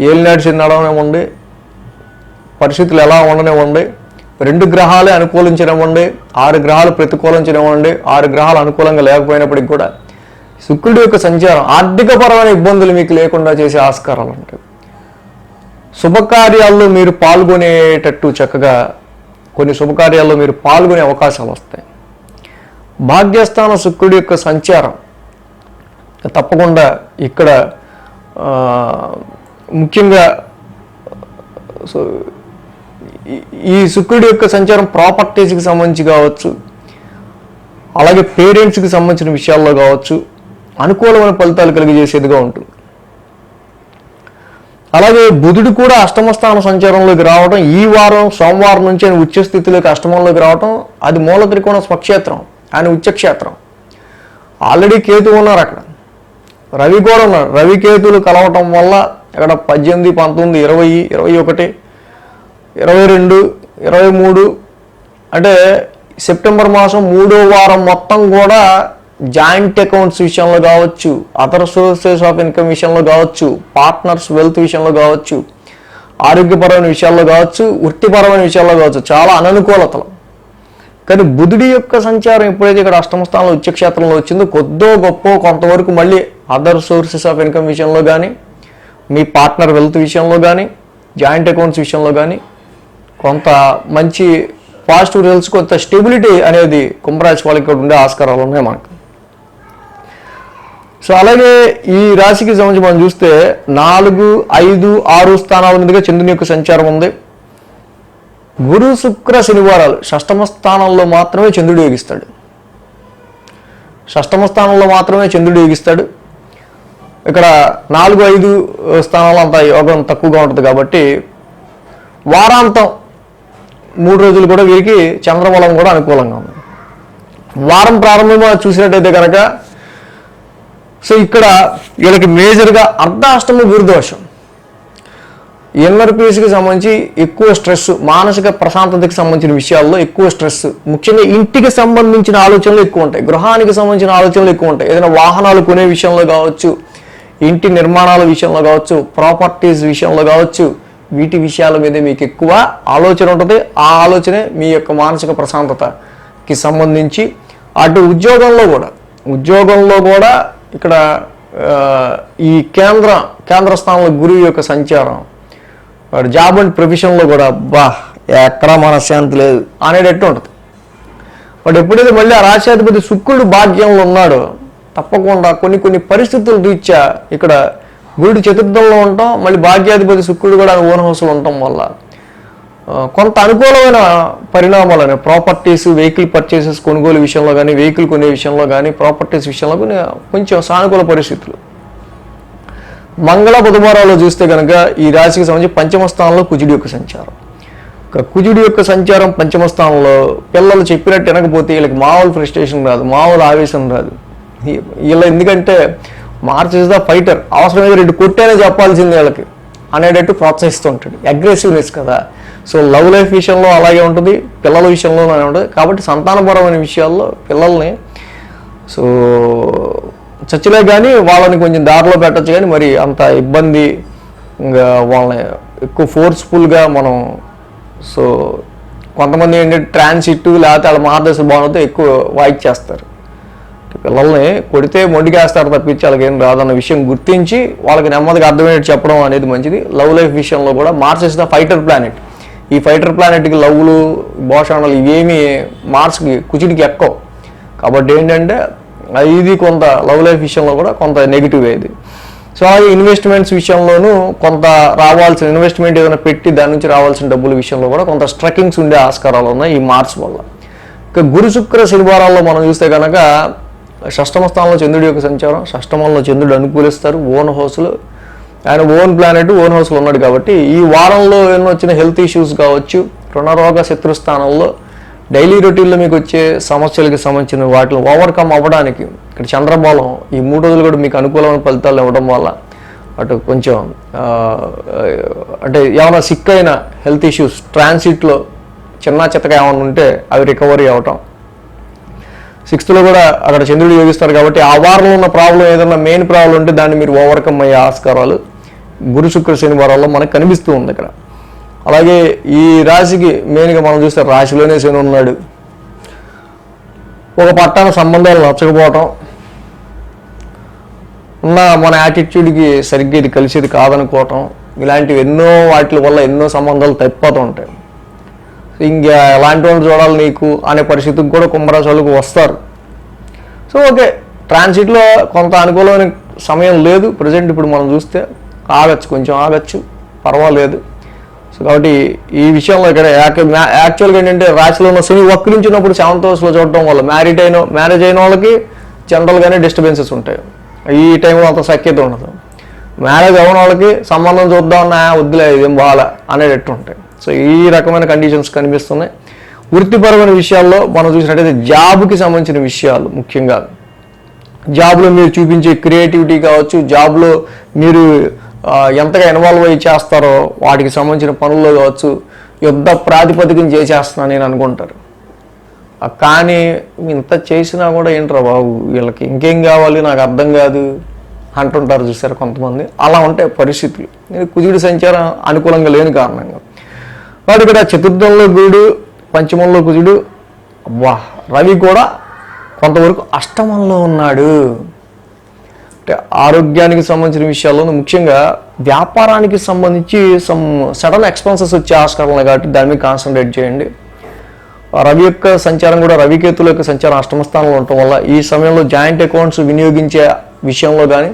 ఏలినాటి శని నడవనివ్వండి, పరిస్థితులు ఎలా ఉండనివ్వండి, 2 గ్రహాలే అనుకూలించనివ్వండి, 6 గ్రహాలు ప్రతికూలించనివ్వండి, 6 గ్రహాలు అనుకూలంగా లేకపోయినప్పటికీ కూడా శుక్రుడి యొక్క సంచారం ఆర్థికపరమైన ఇబ్బందులు మీకు లేకుండా చేసే ఆస్కారాలు ఉంటాయి. శుభకార్యాల్లో మీరు పాల్గొనేటట్టు చక్కగా కొన్ని శుభకార్యాల్లో మీరు పాల్గొనే అవకాశాలు వస్తాయి. భాగ్యస్థాన శుక్రుడి యొక్క సంచారం తప్పకుండా ఇక్కడ ముఖ్యంగా ఈ శుక్రుడి యొక్క సంచారం ప్రాపర్టీస్కి సంబంధించి కావచ్చు, అలాగే పేరెంట్స్కి సంబంధించిన విషయాల్లో కావచ్చు అనుకూలమైన ఫలితాలు కలిగజేసేదిగా ఉంటుంది. అలాగే బుధుడు కూడా అష్టమ స్థాన సంచారంలోకి రావడం, ఈ వారం సోమవారం నుంచి ఆయన ఉచ్చ స్థితిలోకి అష్టమంలోకి రావడం, అది మూల త్రికోణ స్వక్షేత్రం, ఆయన ఉచ్చక్షేత్రం. ఆల్రెడీ కేతు ఉన్నారు అక్కడ, రవి కూడా ఉన్నారు. రవి కేతులు కలవటం వల్ల అక్కడ 18, 19, 20, 21, 22, 23 అంటే సెప్టెంబర్ మాసం 3వ వారం మొత్తం కూడా జాయింట్ అకౌంట్స్ విషయంలో కావచ్చు, అదర్ సోర్సెస్ ఆఫ్ ఇన్కమ్ విషయంలో కావచ్చు, పార్ట్నర్స్ వెల్త్ విషయంలో కావచ్చు, ఆరోగ్యపరమైన విషయాల్లో కావచ్చు, వృత్తిపరమైన విషయాల్లో కావచ్చు చాలా అననుకూలతలు. కానీ బుధుడి యొక్క సంచారం ఎప్పుడైతే ఇక్కడ అష్టమ స్థానంలో ఉచ్చక్షేత్రంలో వచ్చిందో కొద్దో గొప్ప కొంతవరకు మళ్ళీ అదర్ సోర్సెస్ ఆఫ్ ఇన్కమ్ విషయంలో కానీ, మీ పార్ట్నర్ వెల్త్ విషయంలో కానీ, జాయింట్ అకౌంట్స్ విషయంలో కానీ కొంత మంచి పాజిటివ్ రిజల్ట్స్, కొంత స్టెబిలిటీ అనేది కుంభరాశి వాళ్ళకి ఇక్కడ ఉండే ఆస్కారాలు ఉన్నాయి మనకు. సో అలాగే ఈ రాశికి సంబంధించి మనం చూస్తే 4, 5, 6 స్థానాల మీదుగా చంద్రుని యొక్క సంచారం ఉంది. గురు, శుక్ర, శనివారాలు షష్టమ స్థానంలో మాత్రమే చంద్రుడు యోగిస్తాడు. షష్టమ స్థానంలో మాత్రమే చంద్రుడు యోగిస్తాడు. ఇక్కడ 4, 5 స్థానాల్లో అంత యోగం తక్కువగా ఉంటుంది. కాబట్టి వారాంతం 3 రోజులు కూడా వీరికి చంద్రబలం కూడా అనుకూలంగా ఉంది. వారం ప్రారంభంగా చూసినట్టయితే కనుక సో ఇక్కడ వీళ్ళకి మేజర్గా అర్ధాష్టమ గురుదోషం, ఇన్నర్ పీస్కి సంబంధించి ఎక్కువ స్ట్రెస్, మానసిక ప్రశాంతతకి సంబంధించిన విషయాల్లో ఎక్కువ స్ట్రెస్, ముఖ్యంగా ఇంటికి సంబంధించిన ఆలోచనలు ఎక్కువ ఉంటాయి, గృహానికి సంబంధించిన ఆలోచనలు ఎక్కువ ఉంటాయి. ఏదైనా వాహనాలు కొనే విషయంలో కావచ్చు, ఇంటి నిర్మాణాల విషయంలో కావచ్చు, ప్రాపర్టీస్ విషయంలో కావచ్చు, వీటి విషయాల మీద మీకు ఎక్కువ ఆలోచన ఉంటుంది. ఆ ఆలోచనే మీ యొక్క మానసిక ప్రశాంతతకి సంబంధించి. అటు ఉద్యోగంలో కూడా ఇక్కడ ఈ కేంద్ర స్థానంలో గురువు యొక్క సంచారం, జాబ్ అండ్ ప్రొఫెషన్లో కూడా ఎక్కడా మనశ్శాంతి లేదు అనేటట్టు ఉంటుంది. బట్ ఎప్పుడైతే మళ్ళీ ఆ రాశ్యాధిపతి శుక్రుడు భాగ్యంలో ఉన్నాడో తప్పకుండా కొన్ని పరిస్థితుల రీత్యా ఇక్కడ గురుడు చతుర్థంలో ఉండటం, మళ్ళీ భాగ్యాధిపతి శుక్రుడు కూడా ఓన్ హౌస్లో ఉండటం వల్ల కొంత అనుకూలమైన పరిణామాలు, ప్రాపర్టీస్, వెహికల్ పర్చేసెస్ కొనుగోలు విషయంలో కానీ, వెహికల్ కొనే విషయంలో కానీ, ప్రాపర్టీస్ విషయంలో కానీ కొంచెం సానుకూల పరిస్థితులు. మంగళ బుధవారాల్లో చూస్తే కనుక ఈ రాశికి సంబంధించి పంచమ స్థానంలో కుజుడి యొక్క సంచారం. కుజుడి యొక్క సంచారం పంచమ స్థానంలో పిల్లలు చెప్పినట్టు వినకపోతే వీళ్ళకి మామూలు ఫ్రస్ట్రేషన్ రాదు, మామూలు ఆవేశం రాదు. వీళ్ళ ఎందుకంటే మార్చ్ ఇస్ ద ఫైటర్, అవసరమైతే 2 కొట్టేనే చెప్పాల్సింది వీళ్ళకి అనేటట్టు ప్రోత్సహిస్తూ ఉంటాడు. అగ్రెసివ్నెస్ కదా. సో లవ్ లైఫ్ విషయంలో అలాగే ఉంటుంది, పిల్లల విషయంలోనే ఉంటుంది. కాబట్టి సంతానపరమైన విషయాల్లో పిల్లల్ని సో చర్చలే కానీ వాళ్ళని కొంచెం దారిలో పెట్టచ్చు, కానీ మరి అంత ఇబ్బంది ఇంకా వాళ్ళని ఎక్కువ ఫోర్స్ఫుల్గా మనం సో కొంతమంది ఏంటంటే ట్రాన్సిట్ లేకపోతే వాళ్ళ మార్గదర్శన భావనతో ఎక్కువ వాయిస్ చేస్తారు. పిల్లల్ని కొడితే మొండికేస్తారు తప్పించి వాళ్ళకి ఏం రాదన్న విషయం గుర్తించి వాళ్ళకి నెమ్మదిగా అర్థమయ్యేది చెప్పడం అనేది మంచిది. లవ్ లైఫ్ విషయంలో కూడా Mars is the fighter planet. ఈ ఫైటర్ ప్లానెట్కి లవ్లు భోషణలు ఇవేమి మార్స్కి కుచిడికి ఎక్కవు. కాబట్టి ఏంటంటే ఇది కొంత లవ్ లైఫ్ విషయంలో కూడా కొంత నెగిటివ్ ఇది. సో అలాగే ఇన్వెస్ట్మెంట్స్ విషయంలోనూ కొంత రావాల్సిన ఇన్వెస్ట్మెంట్ ఏదైనా పెట్టి దాని నుంచి రావాల్సిన డబ్బుల విషయంలో కూడా కొంత స్ట్రకింగ్స్ ఉండే ఆస్కారాలు ఉన్నాయి ఈ మార్స్ వల్ల. ఇక గురు శుక్ర శనివారాల్లో మనం చూస్తే కనుక షష్టమ స్థానంలో చంద్రుడి యొక్క సంచారం, షష్టమంలో చంద్రుడు అనుకూలిస్తారు ఓన్ హౌస్లో, ఆయన ఓన్ ప్లానెట్ ఓన్ హౌస్లో ఉన్నాడు. కాబట్టి ఈ వారంలో ఎన్నో వచ్చిన హెల్త్ ఇష్యూస్ కావచ్చు, రుణరోగ శత్రుస్థానంలో డైలీ రొటీన్లో మీకు వచ్చే సమస్యలకి సంబంధించిన వాటిని ఓవర్కమ్ అవ్వడానికి ఇక్కడ చంద్రబలం ఈ 3 రోజులు కూడా మీకు అనుకూలమైన ఫలితాలు ఇవ్వడం వల్ల అటు కొంచెం అంటే ఏమైనా సిక్ అయిన హెల్త్ ఇష్యూస్ ట్రాన్సిట్లో చిన్న చిత్తగా ఏమైనా ఉంటే అవి రికవరీ అవ్వటం. 6th కూడా అక్కడ చంద్రుడు యోగిస్తారు కాబట్టి ఆ వారంలో ఉన్న ప్రాబ్లం ఏదైనా మెయిన్ ప్రాబ్లం ఉంటే దాన్ని మీరు ఓవర్కమ్ అయ్యే ఆస్కారాలు గురు శుక్ర శనివారాల్లో మనకు కనిపిస్తూ ఉంది ఇక్కడ. అలాగే ఈ రాశికి మెయిన్గా మనం చూస్తే రాశిలోనే శని ఉన్నాడు. ఒక పట్టాన సంబంధాలు నచ్చకపోవటం, ఉన్న మన యాటిట్యూడ్కి సరిగ్గా ఇది కలిసేది కాదనుకోవటం, ఇలాంటివి ఎన్నో వాటి వల్ల ఎన్నో సంబంధాలు తప్పిపోతూ ఉంటాయి. ఇంకా ఎలాంటి వాళ్ళు చూడాలి నీకు అనే పరిస్థితికి కూడా కుంభరాశి వాళ్ళకు వస్తారు. సో ఓకే, ట్రాన్సిట్లో కొంత అనుకూలమైన సమయం లేదు ప్రజెంట్. ఇప్పుడు మనం చూస్తే ఆగచ్చు, కొంచెం ఆగచ్చు, పర్వాలేదు. సో కాబట్టి ఈ విషయంలో ఇక్కడ యాక్చువల్గా ఏంటంటే రాశిలో ఉన్న శని వక్రించినప్పుడు 7th హౌస్లో చూడటం వల్ల మ్యారేజ్ అయిన వాళ్ళకి జనరల్గానే డిస్టర్బెన్సెస్ ఉంటాయి. ఈ టైంలో అంత సఖ్యత ఉండదు. మ్యారేజ్ అయిన వాళ్ళకి సంబంధం చూద్దామన్నా వద్దులే ఇదేం బాగా అనేటట్టు ఉంటాయి. సో ఈ రకమైన కండిషన్స్ కనిపిస్తున్నాయి. వృత్తిపరమైన విషయాల్లో మనం చూసినట్టయితే జాబ్కి సంబంధించిన విషయాలు, ముఖ్యంగా జాబ్లో మీరు చూపించే క్రియేటివిటీ కావచ్చు, జాబ్లో మీరు ఎంతగా ఇన్వాల్వ్ అయ్యి చేస్తారో వాటికి సంబంధించిన పనుల్లో కావచ్చు యుద్ధ ప్రాతిపదికన చేసేస్తున్నాను నేను అనుకుంటారు. కానీ ఇంత చేసినా కూడా ఏంట్రా బాబు వీళ్ళకి ఇంకేం కావాలి నాకు అర్థం కాదు అంటుంటారు చూసారు కొంతమంది. అలా ఉంటాయి పరిస్థితులు. కుజుడి సంచారం అనుకూలంగా లేని కారణంగా. వాడు ఇక్కడ చతుర్థంలో గురుడు, పంచమంలో కుజుడు, అబ్బా రవి కూడా కొంతవరకు అష్టమంలో ఉన్నాడు. అంటే ఆరోగ్యానికి సంబంధించిన విషయాల్లోనూ ముఖ్యంగా వ్యాపారానికి సంబంధించి సడన్ ఎక్స్పెన్సెస్ వచ్చే ఆస్కారం కాబట్టి దాని మీద కాన్సన్ట్రేట్ చేయండి. రవి యొక్క సంచారం కూడా రవికేతుల యొక్క సంచారం అష్టమ స్థానంలో ఉండటం వల్ల ఈ సమయంలో జాయింట్ అకౌంట్స్ వినియోగించే విషయంలో కానీ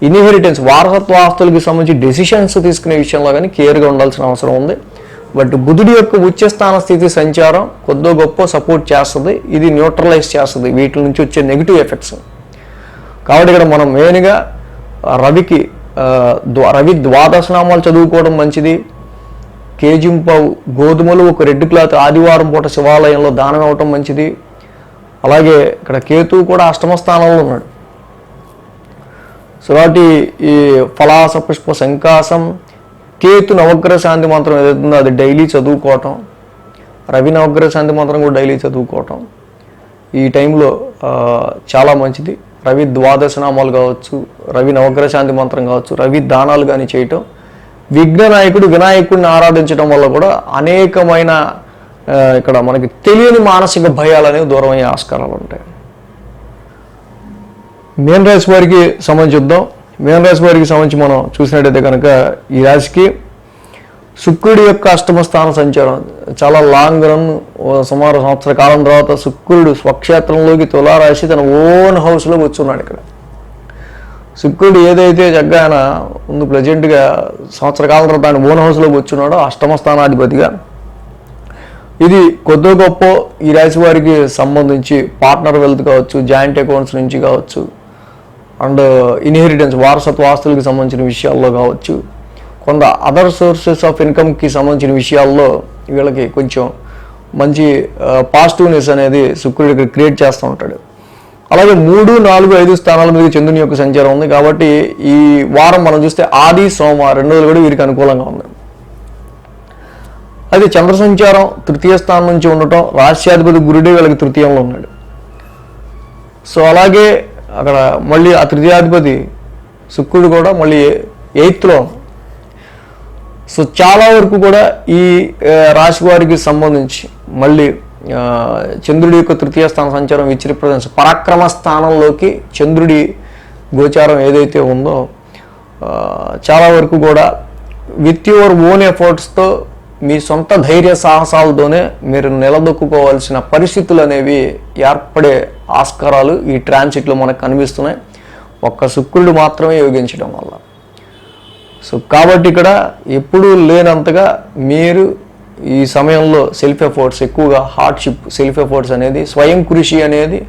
ఇన్హెరిటెన్స్ వారసత్వ ఆస్తులకి సంబంధించి డెసిషన్స్ తీసుకునే విషయంలో కానీ కేర్గా ఉండాల్సిన అవసరం ఉంది. బట్ బుధుడి యొక్క ఉచ్చస్థాన స్థితి సంచారం కొద్దో గొప్ప సపోర్ట్ చేస్తుంది, ఇది న్యూట్రలైజ్ చేస్తుంది వీటి నుంచి వచ్చే నెగిటివ్ ఎఫెక్ట్స్. కాబట్టి ఇక్కడ మనం మెయిన్గా రవి ద్వాదశనామాలు చదువుకోవడం మంచిది. కేజింపావు గోధుమలు ఒక రెడ్ క్లాత్ ఆదివారం పూట శివాలయంలో దానం ఇవ్వటం మంచిది. అలాగే ఇక్కడ కేతువు కూడా అష్టమ స్థానంలో ఉన్నాడు. సో కాబట్టి ఈ ఫలాస పుష్ప సంకాసం కేతు నవగ్రహ శాంతి మంత్రం ఏదైతుందో అది డైలీ చదువుకోవటం, రవి నవగ్రహ శాంతి మంత్రం కూడా డైలీ చదువుకోవటం ఈ టైంలో చాలా మంచిది. రవి ద్వాదశనామాలు కావచ్చు, రవి నవగ్రహ శాంతి మంత్రం కావచ్చు, రవి దానాలు కానీ చేయటం, విఘ్ననాయకుడు వినాయకుడిని ఆరాధించడం వల్ల కూడా అనేకమైన ఇక్కడ మనకి తెలియని మానసిక భయాలు అనేవి దూరం అయ్యే ఆస్కారాలు ఉంటాయి. మీన రాశి వారికి సంబంధించి చూద్దాం. మీన రాశి వారికి సంబంధించి మనం చూసినట్టయితే కనుక ఈ రాశికి శుక్రుడి యొక్క అష్టమ స్థాన సంచారం చాలా లాంగ్ రన్, సుమారు సంవత్సర కాలం తర్వాత శుక్రుడు స్వక్షేత్రంలోకి తులారాశి తన ఓన్ హౌస్లో కూర్చున్నాడు. ఇక్కడ శుక్రుడు ఏదైతే చక్కగా ఆయన ముందు ప్రెజెంట్గా సంవత్సర కాలం తర్వాత ఆయన ఓన్ హౌస్లో కూర్చున్నాడో అష్టమ స్థానాధిపతిగా, ఇది కొద్దో గొప్ప ఈ రాశి వారికి సంబంధించి పార్ట్నర్ వెల్త్ కావచ్చు, జాయింట్ అకౌంట్స్ నుంచి కావచ్చు, అండ్ ఇన్హెరిటెన్స్ వారసత్వ ఆస్తులకు సంబంధించిన విషయాల్లో కావచ్చు, కొంత అదర్ సోర్సెస్ ఆఫ్ ఇన్కమ్కి సంబంధించిన విషయాల్లో వీళ్ళకి కొంచెం మంచి పాజిటివ్నెస్ అనేది శుక్రుడికి క్రియేట్ చేస్తూ ఉంటాడు. అలాగే 3, 4, 5 స్థానాల మీద చంద్రుని యొక్క సంచారం ఉంది. కాబట్టి ఈ వారం మనం చూస్తే ఆది సోమ 2 రోజులు కూడా వీరికి అనుకూలంగా ఉంది. అది చంద్ర సంచారం తృతీయ స్థానం నుంచి ఉండటం, రాష్ట్రాధిపతి గురుడే వీళ్ళకి తృతీయంలో ఉన్నాడు. సో అలాగే అక్కడ మళ్ళీ ఆ తృతీయాధిపతి శుక్రుడు కూడా మళ్ళీ 8th. సో చాలా వరకు కూడా ఈ రాశి వారికి సంబంధించి మళ్ళీ చంద్రుడి యొక్క తృతీయ స్థాన సంచారం విచిత్ర పరాక్రమ స్థానంలోకి చంద్రుడి గోచారం ఏదైతే ఉందో చాలా వరకు కూడా విత్ యువర్ ఓన్ ఎఫర్ట్స్తో మీ సొంత ధైర్య సాహసాలతోనే మీరు నిలదొక్కుకోవాల్సిన పరిస్థితులు అనేవి ఏర్పడే ఆస్కారాలు ఈ ట్రాన్సిట్లో మనకు కనిపిస్తున్నాయి, ఒక్క శుక్రుడు మాత్రమే యోగించడం వల్ల. సో కాబట్టి ఇక్కడ ఎప్పుడూ లేనంతగా మీరు ఈ సమయంలో సెల్ఫ్ ఎఫర్ట్స్, ఎక్కువగా హార్డ్షిప్, సెల్ఫ్ ఎఫర్ట్స్ అనేది, స్వయం కృషి అనేది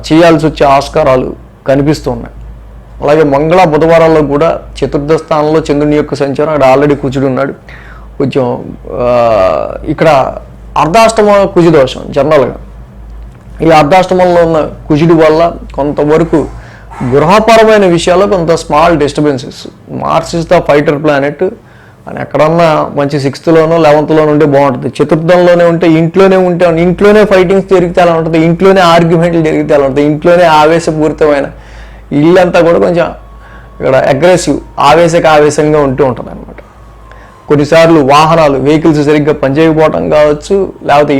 చేయాల్సి వచ్చే ఆస్కారాలు కనిపిస్తున్నాయి. అలాగే మంగళ బుధవారాల్లో కూడా చతుర్థ స్థానంలో చంద్రుని యొక్క సంచారం, అక్కడ ఆల్రెడీ కుజుడు ఉన్నాడు. కొంచెం ఇక్కడ అర్ధాష్టమ కుజు దోషం. జనరల్గా ఈ అర్ధాష్టమంలో ఉన్న కుజుడి వల్ల కొంతవరకు గృహపరమైన విషయాల్లో కొంత small disturbances. Mars is the fighter planet అని ఎక్కడన్నా మంచి 6th-లోనో 11th-లోనో ఉంటే బాగుంటుంది. చతుర్థంలోనే ఉంటే ఇంట్లోనే ఫైటింగ్స్ జరిగితే అలా ఉంటుంది, ఇంట్లోనే ఆర్గ్యుమెంట్లు జరిగితే అలా ఉంటుంది, ఇంట్లోనే ఆవేశపూరితమైన ఇల్లంతా కూడా కొంచెం ఇక్కడ అగ్రెసివ్, ఆవేశంగా ఉంటూ ఉంటుంది అనమాట. కొన్నిసార్లు వాహనాలు, వెహికల్స్ సరిగ్గా పనిచేయకపోవటం కావచ్చు, లేకపోతే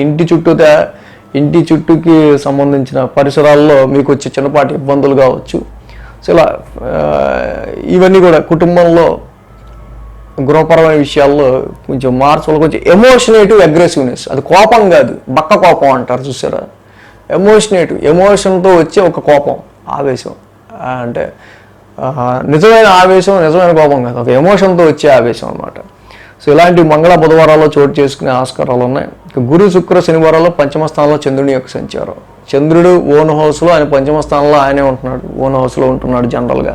ఇంటి చుట్టూకి సంబంధించిన పరిసరాల్లో మీకు వచ్చే చిన్నపాటి ఇబ్బందులు కావచ్చు. సో ఇలా ఇవన్నీ కూడా కుటుంబంలో గృహపరమైన విషయాల్లో కొంచెం మార్చులు, కొంచెం ఎమోషనేటివ్ అగ్రెసివ్నెస్. అది కోపం కాదు, బక్క కోపం అంటారు చూసారా, ఎమోషన్తో వచ్చే ఒక కోపం, ఆవేశం. అంటే నిజమైన ఆవేశం, నిజమైన కోపం కాదు, ఒక ఎమోషన్తో వచ్చే ఆవేశం అన్నమాట. సో ఇలాంటి మంగళ బుధవారాల్లో చోటు చేసుకునే ఆస్కారాలు ఉన్నాయి. గురు శుక్ర శనివారాల్లో పంచమ స్థానంలో చంద్రుని యొక్క సంచారం. చంద్రుడు ఓన్ హౌస్లో, ఆయన పంచమ స్థానంలో ఆయనే ఉంటున్నాడు, ఓన్ హౌస్లో ఉంటున్నాడు జనరల్గా.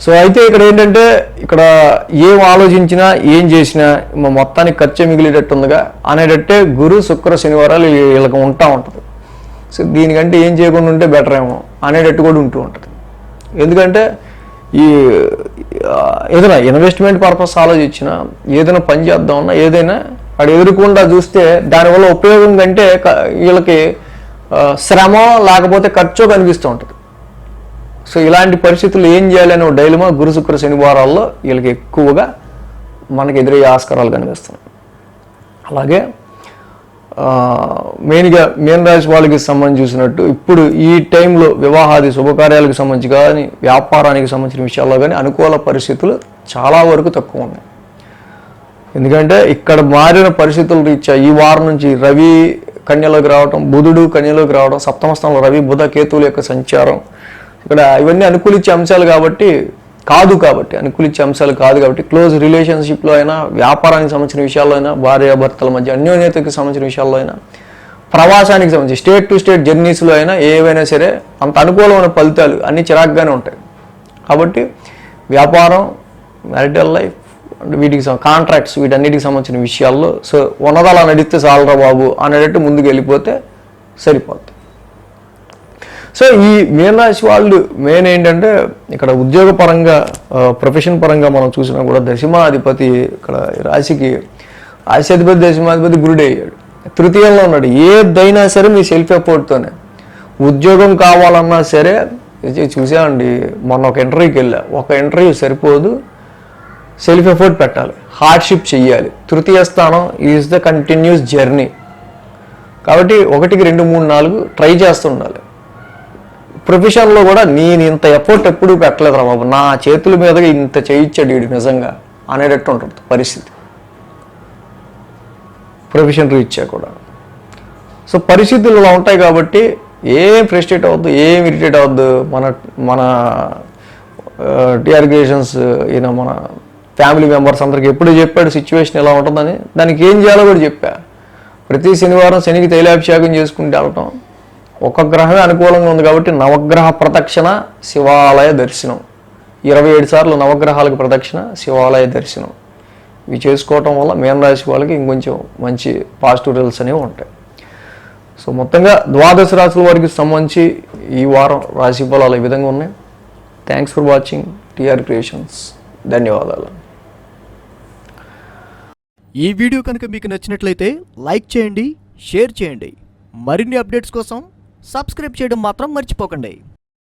సో అయితే ఇక్కడ ఏంటంటే, ఇక్కడ ఏం ఆలోచించినా ఏం చేసినా మొత్తానికి ఖర్చు మిగిలేటట్టుందిగా అనేటట్టే గురు శుక్ర శనివారాలు వీళ్ళకి ఉంటుంది. సో దీనికంటే ఏం చేయకుండా ఉంటే బెటర్ ఏమో అనేటట్టు కూడా ఉంటూ ఉంటుంది. ఎందుకంటే ఈ ఏదైనా ఇన్వెస్ట్మెంట్ పర్పస్ ఆలోచించినా, ఏదైనా పని చేద్దామన్నా, ఏదైనా అక్కడ ఎదురుకుండా చూస్తే దానివల్ల ఉపయోగం కంటే వీళ్ళకి శ్రమ లేకపోతే ఖర్చు కనిపిస్తూ ఉంటుంది. సో ఇలాంటి పరిస్థితులు ఏం చేయాలనే డైలమా గురు శుక్ర శనివారాల్లో వీళ్ళకి ఎక్కువగా మనకి ఎదురయ్యే ఆస్కారాలు కనిపిస్తున్నాయి. అలాగే మెయిన్గా మీన రాశి వాళ్ళకి సంబంధించి చూసినట్టు ఇప్పుడు ఈ టైంలో వివాహాది శుభకార్యాలకు సంబంధించి కానీ, వ్యాపారానికి సంబంధించిన విషయాల్లో కానీ అనుకూల పరిస్థితులు చాలా వరకు తక్కువ ఉన్నాయి. ఎందుకంటే ఇక్కడ మారిన పరిస్థితులు రీత్యా ఈ వారం నుంచి రవి కన్యలోకి రావడం, బుధుడు కన్యలోకి రావడం, సప్తమ స్థానంలో రవి బుధ కేతువుల యొక్క సంచారం, ఇక్కడ ఇవన్నీ అనుకూలించే అంశాలు అనుకూలించే అంశాలు కాదు కాబట్టి క్లోజ్ రిలేషన్షిప్లో అయినా, వ్యాపారానికి సంబంధించిన విషయాల్లో అయినా, భార్యాభర్తల మధ్య అన్యోన్యతకి సంబంధించిన విషయాల్లో అయినా, ప్రవాసానికి సంబంధించి స్టేట్ టు స్టేట్ జర్నీస్లో అయినా ఏవైనా సరే అంత అనుకూలమైన ఫలితాలు అన్నీ చిరాగ్గానే ఉంటాయి. కాబట్టి వ్యాపారం, మ్యారిటల్ లైఫ్, వీటికి కాంట్రాక్ట్స్, వీటన్నిటికి సంబంధించిన విషయాల్లో సో ఉన్నదలా నడిస్తే చాలరా బాబు అనేటట్టు ముందుకు వెళ్ళిపోతే సరిపోద్ది. సో ఈ మీనరాశి వాళ్ళు మెయిన్ ఏంటంటే ఇక్కడ ఉద్యోగపరంగా, ప్రొఫెషన్ పరంగా మనం చూసినా కూడా దశమాధిపతి ఇక్కడ రాశికి రాశ్యాధిపతి దశమాధిపతి గురుడే అయ్యాడు, తృతీయంలో ఉన్నాడు. ఏదైనా సరే మీ సెల్ఫ్ ఎఫర్ట్తోనే ఉద్యోగం కావాలన్నా సరే. చూసామండి, మొన్న ఒక ఇంటర్వ్యూకి వెళ్ళా, ఒక ఇంటర్వ్యూ సరిపోదు, సెల్ఫ్ ఎఫర్ట్ పెట్టాలి, హార్డ్షిప్ చెయ్యాలి. తృతీయ స్థానం ఈజ్ ద కంటిన్యూస్ జర్నీ కాబట్టి 1, 2, 3, 4 ట్రై చేస్తుండాలి. ప్రొఫెషన్లో కూడా నేను ఇంత ఎఫర్ట్ ఎప్పుడూ పెట్టలేదురా బాబు, నా చేతుల మీదగా ఇంత చేయించాడు వీడు నిజంగా అనేటట్టు ఉంటుంది పరిస్థితి ప్రొఫెషన్ రీత్యా కూడా. సో పరిస్థితులు ఇలా ఉంటాయి కాబట్టి ఏం ఫ్రస్ట్రేట్ అవ్వద్దు, ఏం ఇరిటేట్ అవ్వద్దు. మన టీఆర్ క్రియేషన్స్ ఈయన మన ఫ్యామిలీ మెంబర్స్ అందరికి ఎప్పుడు చెప్పాడు సిచ్యువేషన్ ఎలా ఉంటుందని, దానికి ఏం చేయాలో కూడా చెప్పా. ప్రతి శనివారం శనికి తైలాభిషేకం చేసుకుంటే వెళ్ళటం, ఒక గ్రహమే అనుకూలంగా ఉంది కాబట్టి నవగ్రహ ప్రదక్షిణ, శివాలయ దర్శనం, 27 సార్లు నవగ్రహాలకు ప్రదక్షిణ, శివాలయ దర్శనం, ఇవి చేసుకోవటం వల్ల మీనరాశి వాళ్ళకి ఇంకొంచెం మంచి పాజిటివ్ రిజల్ట్స్ అనేవి ఉంటాయి. సో మొత్తంగా 12 రాశుల వారికి సంబంధించి ఈ వారం రాశి ఫలాలు ఈ విధంగా ఉన్నాయి. Thanks for watching TR creations. ధన్యవాదాలు. ఈ వీడియో కనుక మీకు నచ్చినట్లయితే లైక్ చేయండి, షేర్ చేయండి. మరిన్ని అప్డేట్స్ కోసం సబ్స్క్రైబ్ చేయడం మాత్రం మర్చిపోకండి.